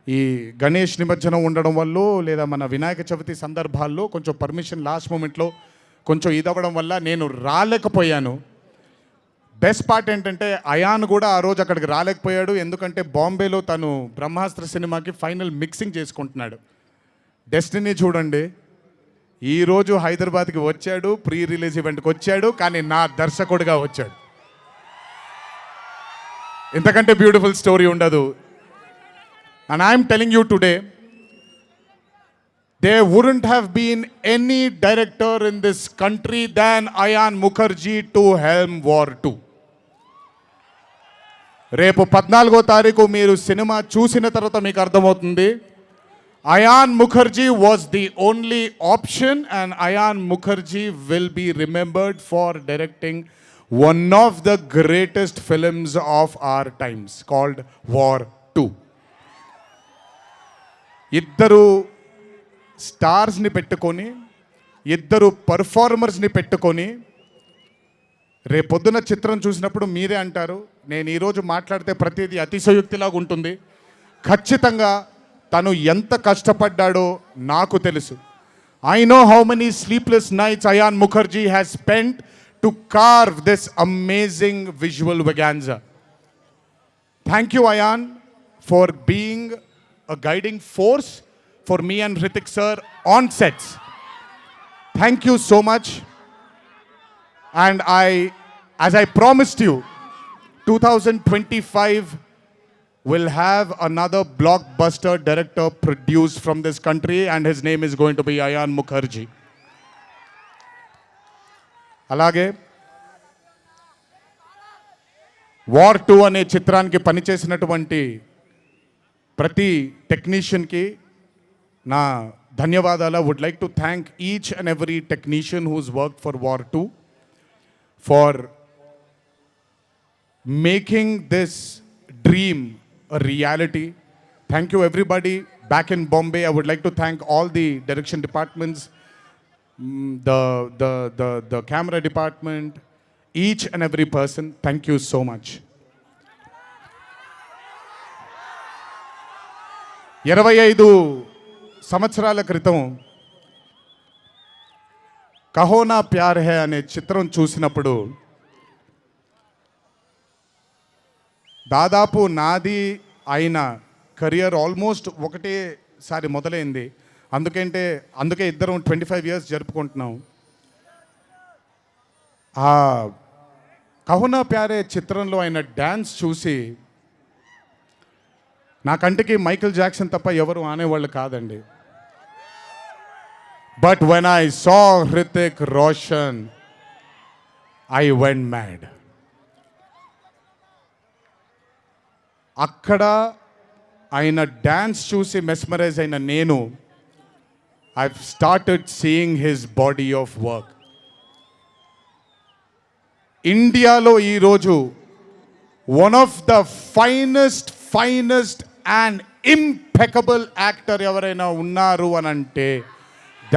ఈ గణేష్ నిమజ్జనం ఉండడం వల్ల, లేదా మన వినాయక చవితి సందర్భాల్లో కొంచెం పర్మిషన్ లాస్ట్ మూమెంట్లో కొంచెం ఇదవ్వడం వల్ల నేను రాలేకపోయాను. బెస్ట్ పార్ట్ ఏంటంటే అయాన్ కూడా ఆ రోజు అక్కడికి రాలేకపోయాడు, ఎందుకంటే బాంబేలో తను బ్రహ్మాస్త్ర సినిమాకి ఫైనల్ మిక్సింగ్ చేసుకుంటున్నాడు. డెస్టినీ చూడండి, ఈరోజు హైదరాబాద్కి వచ్చాడు, ప్రీ రిలీజ్ ఈవెంట్కి వచ్చాడు, కానీ నా దర్శకుడిగా వచ్చాడు. ఇంతకంటే బ్యూటిఫుల్ స్టోరీ ఉండదు. And I'm telling you today, there wouldn't have been any director in this country than Ayan Mukherjee to helm War 2. రేపు 14వ తారీఖు మీరు సినిమా చూసిన తర్వాత మీకు అర్థమవుతుంది. Ayan Mukherjee was the only option, and Ayan Mukherjee will be remembered for directing one of the greatest films of our times called War 2. ఇద్దరు స్టార్స్ని పెట్టుకొని, ఇద్దరు పర్ఫార్మర్స్ని పెట్టుకొని, రేపొద్దున చిత్రం చూసినప్పుడు మీరే అంటారు, నేను ఈరోజు మాట్లాడితే ప్రతిదీ అతిశయోక్తిలాగా ఉంటుంది. ఖచ్చితంగా తను ఎంత కష్టపడ్డాడో నాకు తెలుసు. I know how many sleepless nights Ayan Mukherjee has spent to carve this amazing visual vaganza. Thank you, Ayan, for being a guiding force for me and Hrithik sir on sets. Thank you so much. And as I promised you, 2025 will have another blockbuster director produced from this country, and his name is going to be Ayan Mukherjee. అలాగే వార్ 2 అనే చిత్రానికి పనిచేసినటువంటి ప్రతి టెక్నీషియన్కి నా ధన్యవాదాలు. Would like to thank each and every technician whose work for War 2 for making this dream a reality. Thank you everybody back in Bombay. I would like to thank all the direction departments, the camera department, each and every person. Thank you so much. 25 సంవత్సరాల క్రితం కహో నా ప్యార్ హై అనే చిత్రం చూసినప్పుడు దాదాపు నాది అయిన కెరియర్ ఆల్మోస్ట్ ఒకటేసారి మొదలైంది. అందుకే ఇద్దరం 25 years జరుపుకుంటున్నాం. ఆ కహో ప్యారే చిత్రంలో ఆయన డ్యాన్స్ చూసి నా కంటికి మైకేల్ జాక్సన్ తప్ప ఎవరు ఆనేవాళ్ళు కాదండి. But when I saw Hrithik Roshan I went mad. అక్కడ ఆయన డ్యాన్స్ చూసి మెస్మరైజ్ అయిన నేను I started seeing his body of work. ఇండియాలో ఈరోజు one of the finest and impeccable actor ఎవరైనా ఉన్నారు అని అంటే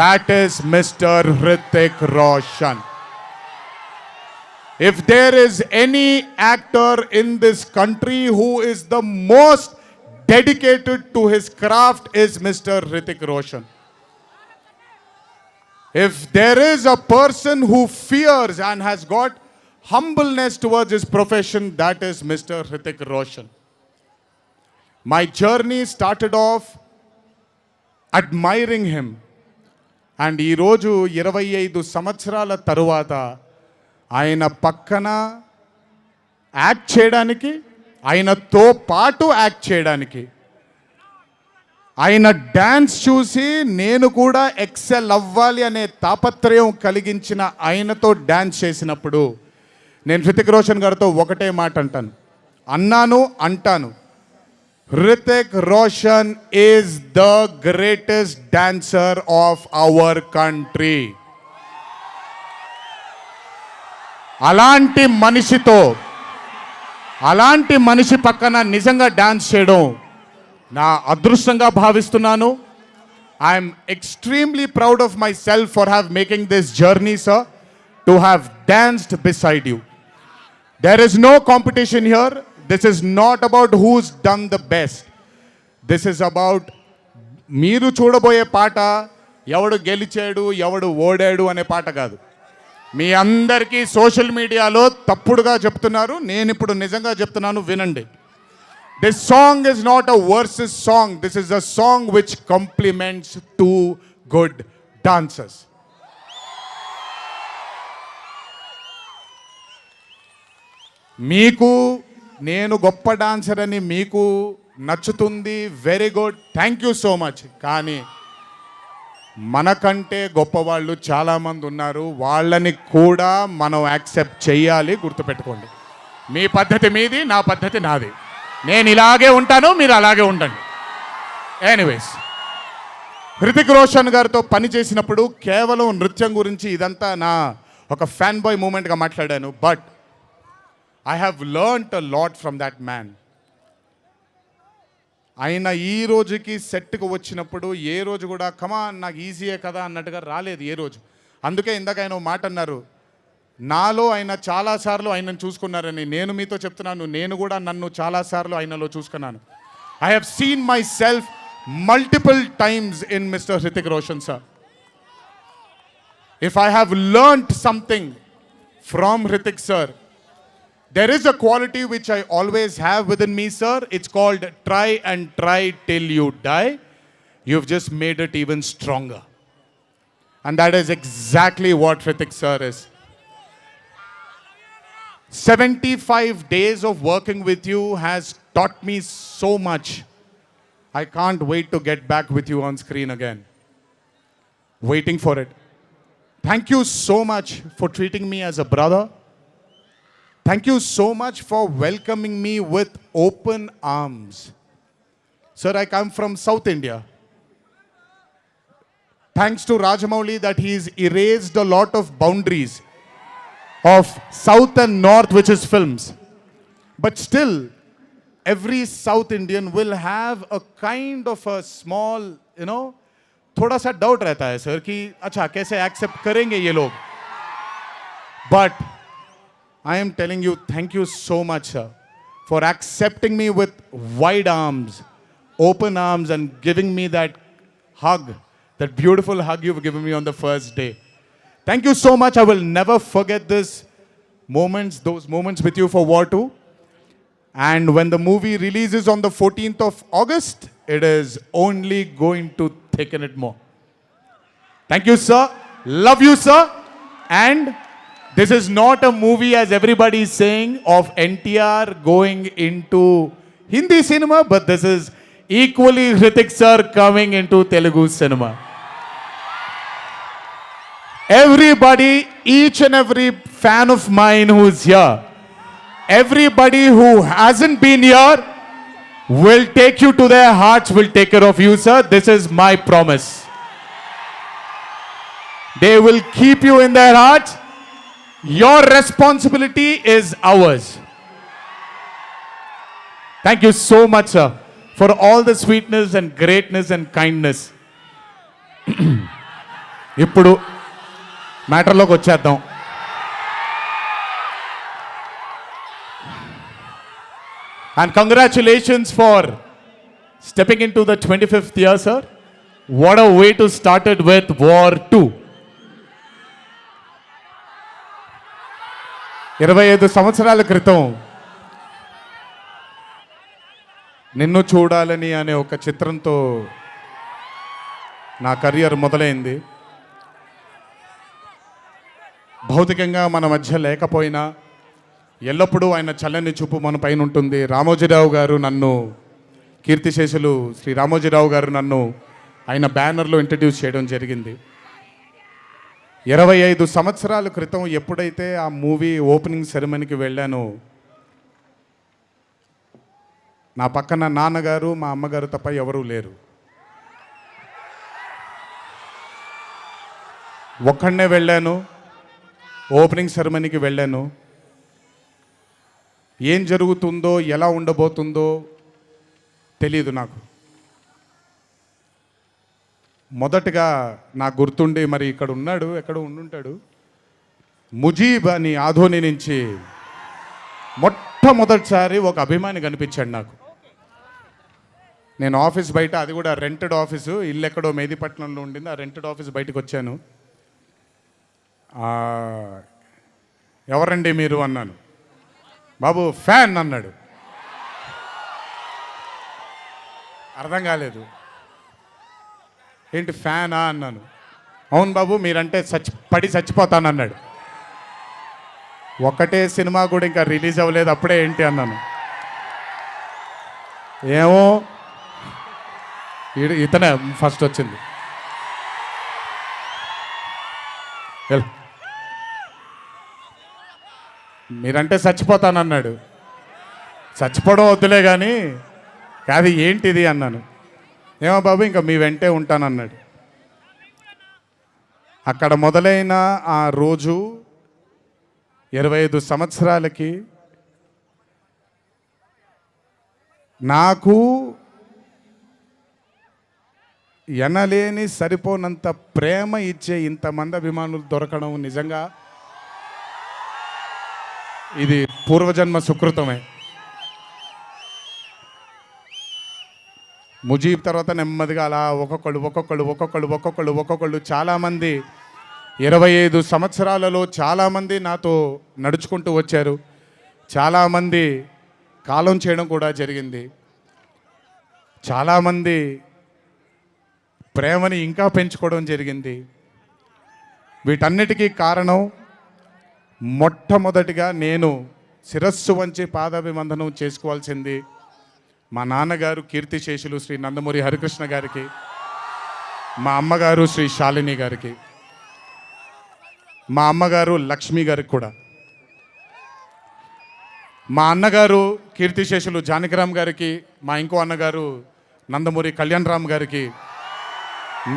that is mister Hrithik Roshan. If there is any actor in this country who is the most dedicated to his craft is Mr. Hrithik Roshan. If there is a person who fears and has got humbleness towards his profession, that is Mr. Hrithik Roshan. My journey started off admiring him. And ee roju 25 సంవత్సరాల తరువాత ఆయన పక్కన యాక్ట్ చేయడానికి, ఆయనతో పాటు యాక్ట్ చేయడానికి, ఆయన డ్యాన్స్ చూసి నేను కూడా ఎక్సెల్ అవ్వాలి అనే తాపత్రయం కలిగించిన ఆయనతో డ్యాన్స్ చేసినప్పుడు నేను హృతిక్ రోషన్ గారితో ఒకటే మాట అంటాను, Hrithik Roshan is the greatest dancer of our country. అలాంటి మనిషి పక్కన నిజంగా డాన్స్ చేయడం నా అదృష్టంగా భావిస్తున్నాను. I'm extremely proud of myself for have making this journey sir, to have danced beside you. There is no competition here. This is not about who's done the best. This is about మీరు చూడబోయే పాట ఎవడు గెలిచాడు ఎవడు ఓడాడు అనే పాట కాదు. మీ అందరికీ సోషల్ మీడియాలో తప్పుడుగా చెప్తున్నారు, నేను ఇప్పుడు నిజంగా చెప్తున్నాను, వినండి. This song is not a versus song. This is a song which compliments too good dancers. మీకు నేను గొప్ప డాన్సర్ అని మీకు నచ్చుతుంది, very good, thank you so much. కానీ మనకంటే గొప్పవాళ్ళు చాలామంది ఉన్నారు. వాళ్ళని కూడా మనం యాక్సెప్ట్ చేయాలి. గుర్తుపెట్టుకోండి, మీ పద్ధతి మీది, నా పద్ధతి నాది. నేను ఇలాగే ఉంటాను, మీరు అలాగే ఉండండి. ఎనీవేస్, హృతిక్ రోషన్ గారితో పని చేసినప్పుడు కేవలం నృత్యం గురించి ఇదంతా నా ఒక ఫ్యాన్ బాయ్ మూమెంట్గా మాట్లాడాను. But I have learned a lot from that man. ఆయన ఈ రోజుకి సెట్కి వచ్చినప్పుడు ఏ రోజు కూడా కమాన్ నాకు ఈజీయే కదా అన్నట్టుగా రాలేదు ఏ రోజు. అందుకే ఇందాక ఆయన ఓ మాట అన్నారు, నాలో ఆయన చాలాసార్లు ఆయనను చూసుకున్నారని. నేను మీతో చెప్తున్నాను, నేను కూడా నన్ను చాలాసార్లు ఆయనలో చూసుకున్నాను. I have seen my self multiple times in Mr. Hrithik Roshan sir. If I have learnt something from Hrithik sir, there is a quality which I always have within me, sir. It's called try and try till you die. You've just made it even stronger. And that is exactly what Hrithik sir is. 75 days of working with you has taught me so much. I can't wait to get back with you on screen again. Waiting for it. Thank you so much for treating me as a brother. Thank you so much for welcoming me with open arms. Sir, I come from South India. Thanks to Rajamouli that he's erased a lot of boundaries of South and North, which is films. But still, every South Indian will have a kind of a small, थोड़ा सा डाउट रहता है सर कि अच्छा कैसे एक्सेप्ट करेंगे ये लोग. But I am telling you, thank you so much, sir, for accepting me with wide arms, open arms, and giving me that hug, that beautiful hug you've given me on the first day. Thank you so much. I will never forget those moments with you for War 2. And when the movie releases on the 14th of August, it is only going to thicken it more. Thank you, sir. Love you, sir. And this is not a movie, as everybody is saying, of NTR going into Hindi cinema, but this is equally Hrithik sir coming into Telugu cinema. Everybody, each and every fan of mine who's here, everybody who hasn't been here will take you to their hearts, will take care of you, sir. This is my promise. They will keep you in their hearts. Your responsibility is ours. Thank you so much, sir, for all the sweetness and greatness and kindness. ఇప్పుడు మ్యాటర్లోకి వచ్చేద్దాం. And congratulations for stepping into the 25th year, sir. What a way to start it with War 2. 25 సంవత్సరాల క్రితం నిన్ను చూడాలని అనే ఒక చిత్రంతో నా కెరియర్ మొదలైంది. భౌతికంగా మన మధ్య లేకపోయినా ఎల్లప్పుడూ ఆయన చల్లని చూపు మన పైన ఉంటుంది. రామోజీరావు గారు నన్ను, కీర్తిశేషులు శ్రీ రామోజీరావు గారు నన్ను ఆయన బ్యానర్లో ఇంట్రడ్యూస్ చేయడం జరిగింది. 25 సంవత్సరాల క్రితం ఎప్పుడైతే ఆ మూవీ ఓపెనింగ్ సెరమనీకి వెళ్ళానో, నా పక్కన నాన్నగారు మా అమ్మగారు తప్ప ఎవరూ లేరు. ఒక్కడనే వెళ్ళాను, ఓపెనింగ్ సెరమనీకి వెళ్ళాను. ఏం జరుగుతుందో, ఎలా ఉండబోతుందో తెలీదు నాకు. మొదటగా నాకు గుర్తుండి, మరి ఇక్కడ ఉన్నాడు, ఎక్కడో ఉండుంటాడు, ముజీబ్ అని ఆధోని నుంచి మొట్టమొదటిసారి ఒక అభిమాని కనిపించాడు నాకు. నేను ఆఫీస్ బయట, అది కూడా రెంటెడ్ ఆఫీసు, ఇల్లు ఎక్కడో మేదీపట్నంలో ఉండింది, ఆ రెంటెడ్ ఆఫీస్ బయటకు వచ్చాను. ఎవరండి మీరు అన్నాను. బాబు ఫ్యాన్ అన్నాడు. అర్థం కాలేదు. ఏంటి ఫ్యానా అన్నాను. అవును బాబు, మీరంటే పడి చచ్చిపోతానన్నాడు. ఒకటే సినిమా కూడా ఇంకా రిలీజ్ అవ్వలేదు, అప్పుడే ఏంటి అన్నాను. ఏమో ఇతనే ఫస్ట్ వచ్చింది. వెళ్ళు. మీరంటే చచ్చిపోతానన్నాడు. చచ్చిపోవడం వద్దులే కానీ కాదు ఏంటిది అన్నాను. ఏమో బాబు ఇంకా మీ వెంటే ఉంటానన్నాడు. అక్కడ మొదలైన ఆ రోజు 25 సంవత్సరాలకి నాకు ఎనలేని సరిపోనంత ప్రేమ ఇచ్చే ఇంతమంది అభిమానులు దొరకడం నిజంగా ఇది పూర్వజన్మ సుకృతమే. ముజీబ్ తర్వాత నెమ్మదిగా అలా ఒక్కొక్కళ్ళు చాలామంది 25 సంవత్సరాలలో చాలామంది నాతో నడుచుకుంటూ వచ్చారు. చాలామంది కాలం చేయడం కూడా జరిగింది. చాలామంది ప్రేమని ఇంకా పెంచుకోవడం జరిగింది. వీటన్నిటికీ కారణం మొట్టమొదటిగా నేను శిరస్సు వంచి పాదాభివందనం చేసుకోవాల్సింది మా నాన్నగారు కీర్తిశేషులు శ్రీ నందమూరి హరికృష్ణ గారికి, మా అమ్మగారు శ్రీ శాలిని గారికి, మా అమ్మగారు లక్ష్మి గారికి కూడా, మా అన్నగారు కీర్తిశేషులు జానకిరామ్ గారికి, మా ఇంకో అన్నగారు నందమూరి కళ్యాణ్ రామ్ గారికి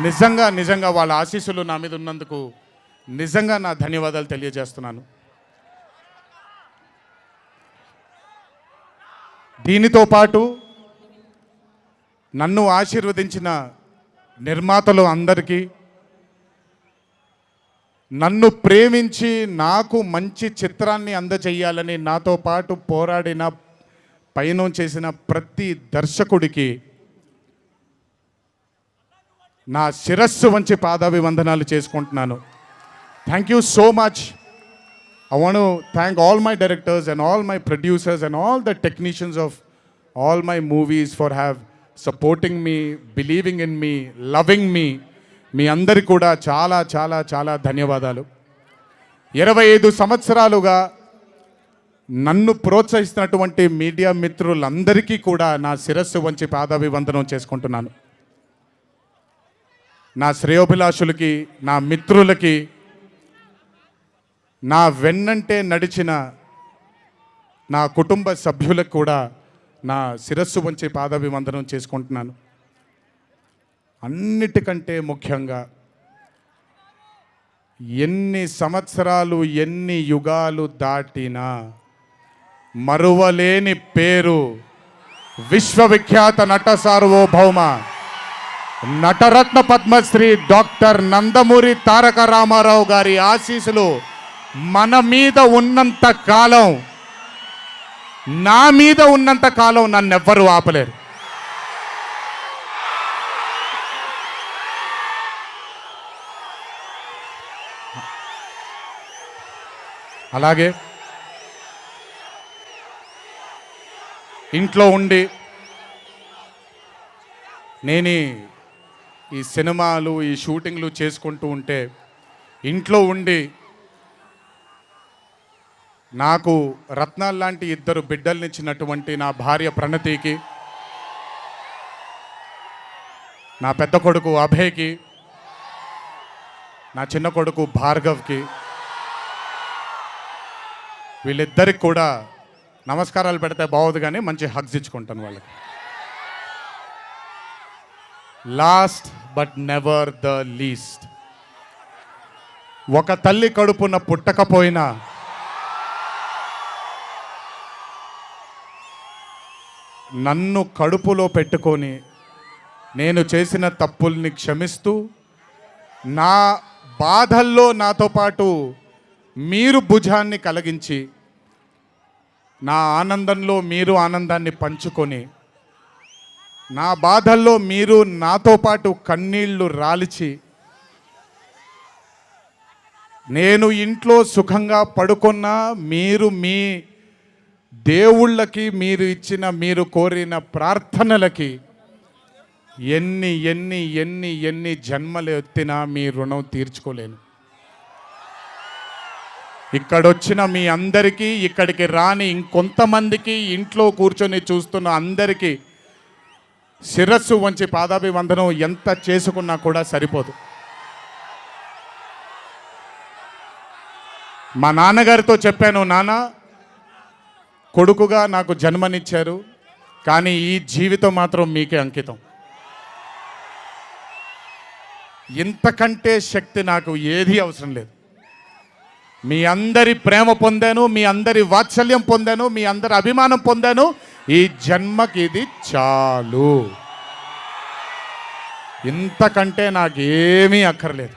నిజంగా వాళ్ళ ఆశీస్సులు నా మీద ఉన్నందుకు నిజంగా నా ధన్యవాదాలు తెలియజేస్తున్నాను. దీనితో పాటు నన్ను ఆశీర్వదించిన నిర్మాతలు అందరికీ, నన్ను ప్రేమించి నాకు మంచి చిత్రాన్ని అందజేయాలని నాతో పాటు పోరాడిన పయనం చేసిన ప్రతి దర్శకుడికి నా శిరస్సు వంచి పాదాభివందనాలు చేసుకుంటున్నాను. Thank you so much. I want to thank all my directors and all my producers and all the technicians of all my movies for supporting me, believing in me, loving me. మీ అందరికీ కూడా చాలా చాలా చాలా ధన్యవాదాలు. 25 సంవత్సరాలుగా నన్ను ప్రోత్సహిస్తున్నటువంటి మీడియా మిత్రులందరికీ కూడా నా శిరస్సు వంచి పాదాభివందనం చేసుకుంటున్నాను. నా శ్రేయోభిలాషులకి, నా మిత్రులకి, నా వెన్నంటే నడిచిన నా కుటుంబ సభ్యులకు కూడా నా శిరస్సు వంచి పాదాభివందనం చేసుకుంటున్నాను. అన్నిటికంటే ముఖ్యంగా ఎన్ని సంవత్సరాలు ఎన్ని యుగాలు దాటినా మరువలేని పేరు విశ్వవిఖ్యాత నట సార్వభౌమ నటరత్న పద్మశ్రీ డాక్టర్ నందమూరి తారక రామారావు గారి ఆశీస్సులు మన మీద ఉన్నంత కాలం, నా మీద ఉన్నంత కాలం నన్నెవ్వరూ ఆపలేరు. అలాగే ఇంట్లో ఉండి నేను ఈ సినిమాలు ఈ షూటింగ్లు చేసుకుంటూ ఉంటే, ఇంట్లో ఉండి నాకు రత్నాలు లాంటి 2 బిడ్డల్నిచ్చినటువంటి నా భార్య ప్రణతికి, నా పెద్ద కొడుకు అభయ్కి, నా చిన్న కొడుకు భార్గవ్కి, వీళ్ళిద్దరికి కూడా నమస్కారాలు పెడితే బాగోదు కానీ మంచి హగ్స్ ఇచ్చుకుంటాను వాళ్ళకి. Last but never the least, ఒక తల్లి కడుపున పుట్టకపోయినా నన్ను కడుపులో పెట్టుకొని నేను చేసిన తప్పుల్ని క్షమిస్తూ, నా బాధల్లో నాతో పాటు మీరు భుజాన్ని కలిగించి, నా ఆనందంలో మీరు ఆనందాన్ని పంచుకొని, నా బాధల్లో మీరు నాతో పాటు కన్నీళ్లు రాల్చి, నేను ఇంట్లో సుఖంగా పడుకున్నా మీరు మీ దేవుళ్ళకి, మీరు ఇచ్చిన మీరు కోరిన ప్రార్థనలకి ఎన్ని ఎన్ని ఎన్ని ఎన్ని జన్మలు ఎత్తినా మీ రుణం తీర్చుకోలేను. ఇక్కడొచ్చిన మీ అందరికీ, ఇక్కడికి రాని ఇంకొంతమందికి, ఇంట్లో కూర్చొని చూస్తున్న అందరికీ శిరస్సు వంచి పాదాభివందనం ఎంత చేసుకున్నా కూడా సరిపోదు. మా నాన్నగారితో చెప్పాను, నాన్న కొడుకుగా నాకు జన్మనిచ్చారు, కానీ ఈ జీవితం మాత్రం మీకే అంకితం. ఇంతకంటే శక్తి నాకు ఏది అవసరం లేదు. మీ అందరి ప్రేమ పొందాను, మీ అందరి వాత్సల్యం పొందాను, మీ అందరి అభిమానం పొందాను. ఈ జన్మకి ఇది చాలు. ఇంతకంటే నాకేమీ అక్కర్లేదు.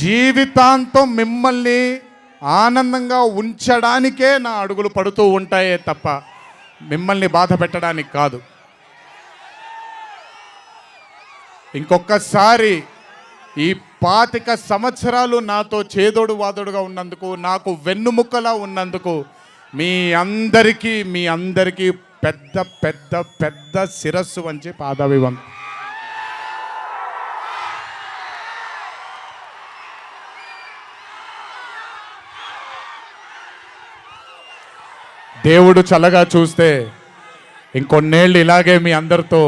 జీవితాంతం మిమ్మల్ని ఆనందంగా ఉంచడానికే నా అడుగులు పడుతూ ఉంటాయే తప్ప మిమ్మల్ని బాధ పెట్టడానికి కాదు. ఇంకొకసారి ఈ 25 సంవత్సరాలు నాతో చేదోడు వాదోడుగా ఉన్నందుకు, నాకు వెన్నుముక్కలా ఉన్నందుకు మీ అందరికీ పెద్ద పెద్ద పెద్ద శిరస్సు వంచి పాదాభివందనం. దేవుడు చల్లగా చూస్తే ఇంకొన్నేళ్ళు ఇలాగే మీ అందరితో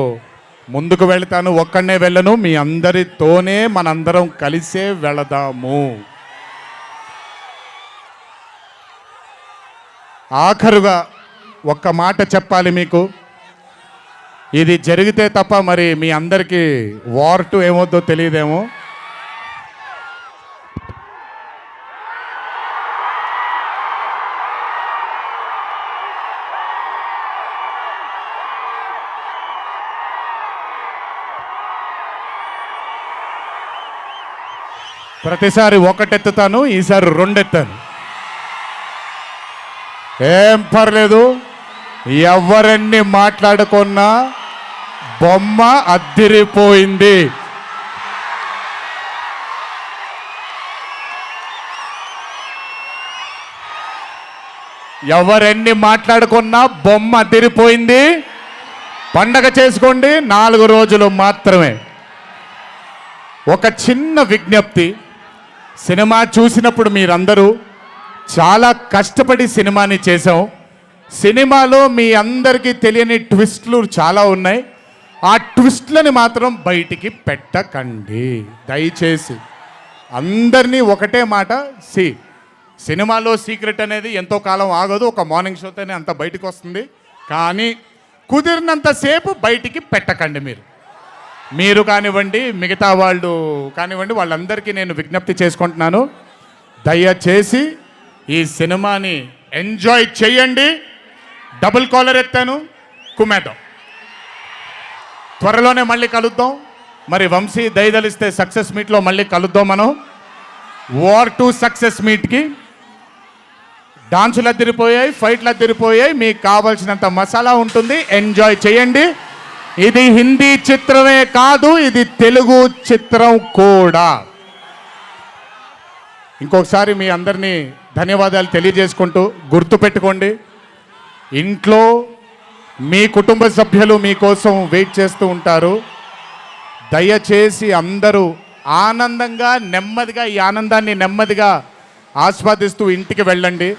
ముందుకు వెళ్తాను. ఒక్కడనే వెళ్ళను, మీ అందరితోనే మనందరం కలిసే వెళదాము. ఆఖరుగా ఒక్క మాట చెప్పాలి మీకు. ఇది జరిగితే తప్ప మరి మీ అందరికీ వార్ 2 ఏమవుద్దో తెలియదేమో. ప్రతిసారి ఒకటెత్తుతాను, ఈసారి 2 ఎత్తాను. ఏం పర్లేదు, ఎవరన్ని మాట్లాడుకున్నా బొమ్మ అద్దిరిపోయింది. ఎవరెన్ని మాట్లాడుకున్నా బొమ్మ అద్దిరిపోయింది. పండగ చేసుకోండి, 4 రోజులు మాత్రమే. ఒక చిన్న విజ్ఞప్తి, సినిమా చూసినప్పుడు మీరందరూ చాలా కష్టపడి సినిమాని చేసాం. సినిమాలో మీ అందరికీ తెలియని ట్విస్ట్లు చాలా ఉన్నాయి. ఆ ట్విస్ట్లని మాత్రం బయటికి పెట్టకండి దయచేసి. అందరినీ ఒకటే మాట, సినిమాలో సీక్రెట్ అనేది ఎంతో కాలం ఆగదు, ఒక మార్నింగ్ షోతోనే అంత బయటకు వస్తుంది. కానీ కుదిరినంతసేపు బయటికి పెట్టకండి. మీరు కానివ్వండి, మిగతా వాళ్ళు కానివ్వండి, వాళ్ళందరికీ నేను విజ్ఞప్తి చేసుకుంటున్నాను, దయచేసి ఈ సినిమాని ఎంజాయ్ చేయండి. డబుల్ కాలర్ ఎత్తాను, కుమ్మేద్దాం. త్వరలోనే మళ్ళీ కలుద్దాం. మరి వంశీ దయదలిస్తే సక్సెస్ మీట్లో మళ్ళీ కలుద్దాం. మనం వార్ 2 సక్సెస్ మీట్కి డాన్సులు అద్దరిపోయాయి, ఫైట్లు అద్దరిపోయాయి. మీకు కావాల్సినంత మసాలా ఉంటుంది, ఎంజాయ్ చేయండి. ఇది హిందీ చిత్రమే కాదు, ఇది తెలుగు చిత్రం కూడా. ఇంకొకసారి మీ అందరినీ ధన్యవాదాలు తెలియజేసుకుంటూ, గుర్తుపెట్టుకోండి, ఇంట్లో మీ కుటుంబ సభ్యులు మీకోసం వెయిట్ చేస్తూ ఉంటారు. దయచేసి అందరూ ఆనందంగా నెమ్మదిగా ఈ ఆనందాన్ని నెమ్మదిగా ఆస్వాదిస్తూ ఇంటికి వెళ్ళండి.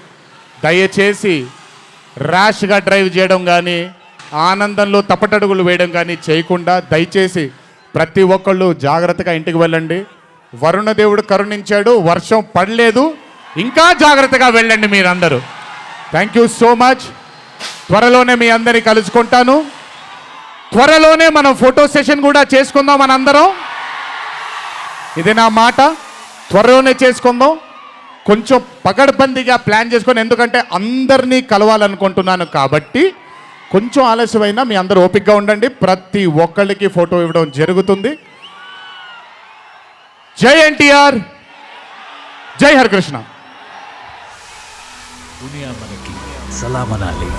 దయచేసి ర్యాష్గా డ్రైవ్ చేయడం కానీ, ఆనందంలో తప్పటడుగులు వేయడం కానీ చేయకుండా దయచేసి ప్రతి ఒక్కళ్ళు జాగ్రత్తగా ఇంటికి వెళ్ళండి. వరుణదేవుడు కరుణించాడు, వర్షం పడలేదు, ఇంకా జాగ్రత్తగా వెళ్ళండి మీరందరూ. Thank you so much. త్వరలోనే మీ అందరినీ కలుసుకుంటాను. త్వరలోనే మనం ఫోటో సెషన్ కూడా చేసుకుందాం మనందరం. ఇది నా మాట, త్వరలోనే చేసుకుందాం. కొంచెం పకడ్బందీగా ప్లాన్ చేసుకొని, ఎందుకంటే అందరినీ కలవాలనుకుంటున్నాను కాబట్టి కొంచెం ఆలస్యమైనా మీ అందరూ ఓపికగా ఉండండి. ప్రతి ఒక్కళ్ళకి ఫోటో ఇవ్వడం జరుగుతుంది. జై ఎన్టీఆర్, జై హరికృష్ణ. దునియా మనకి సలాం అనాలి.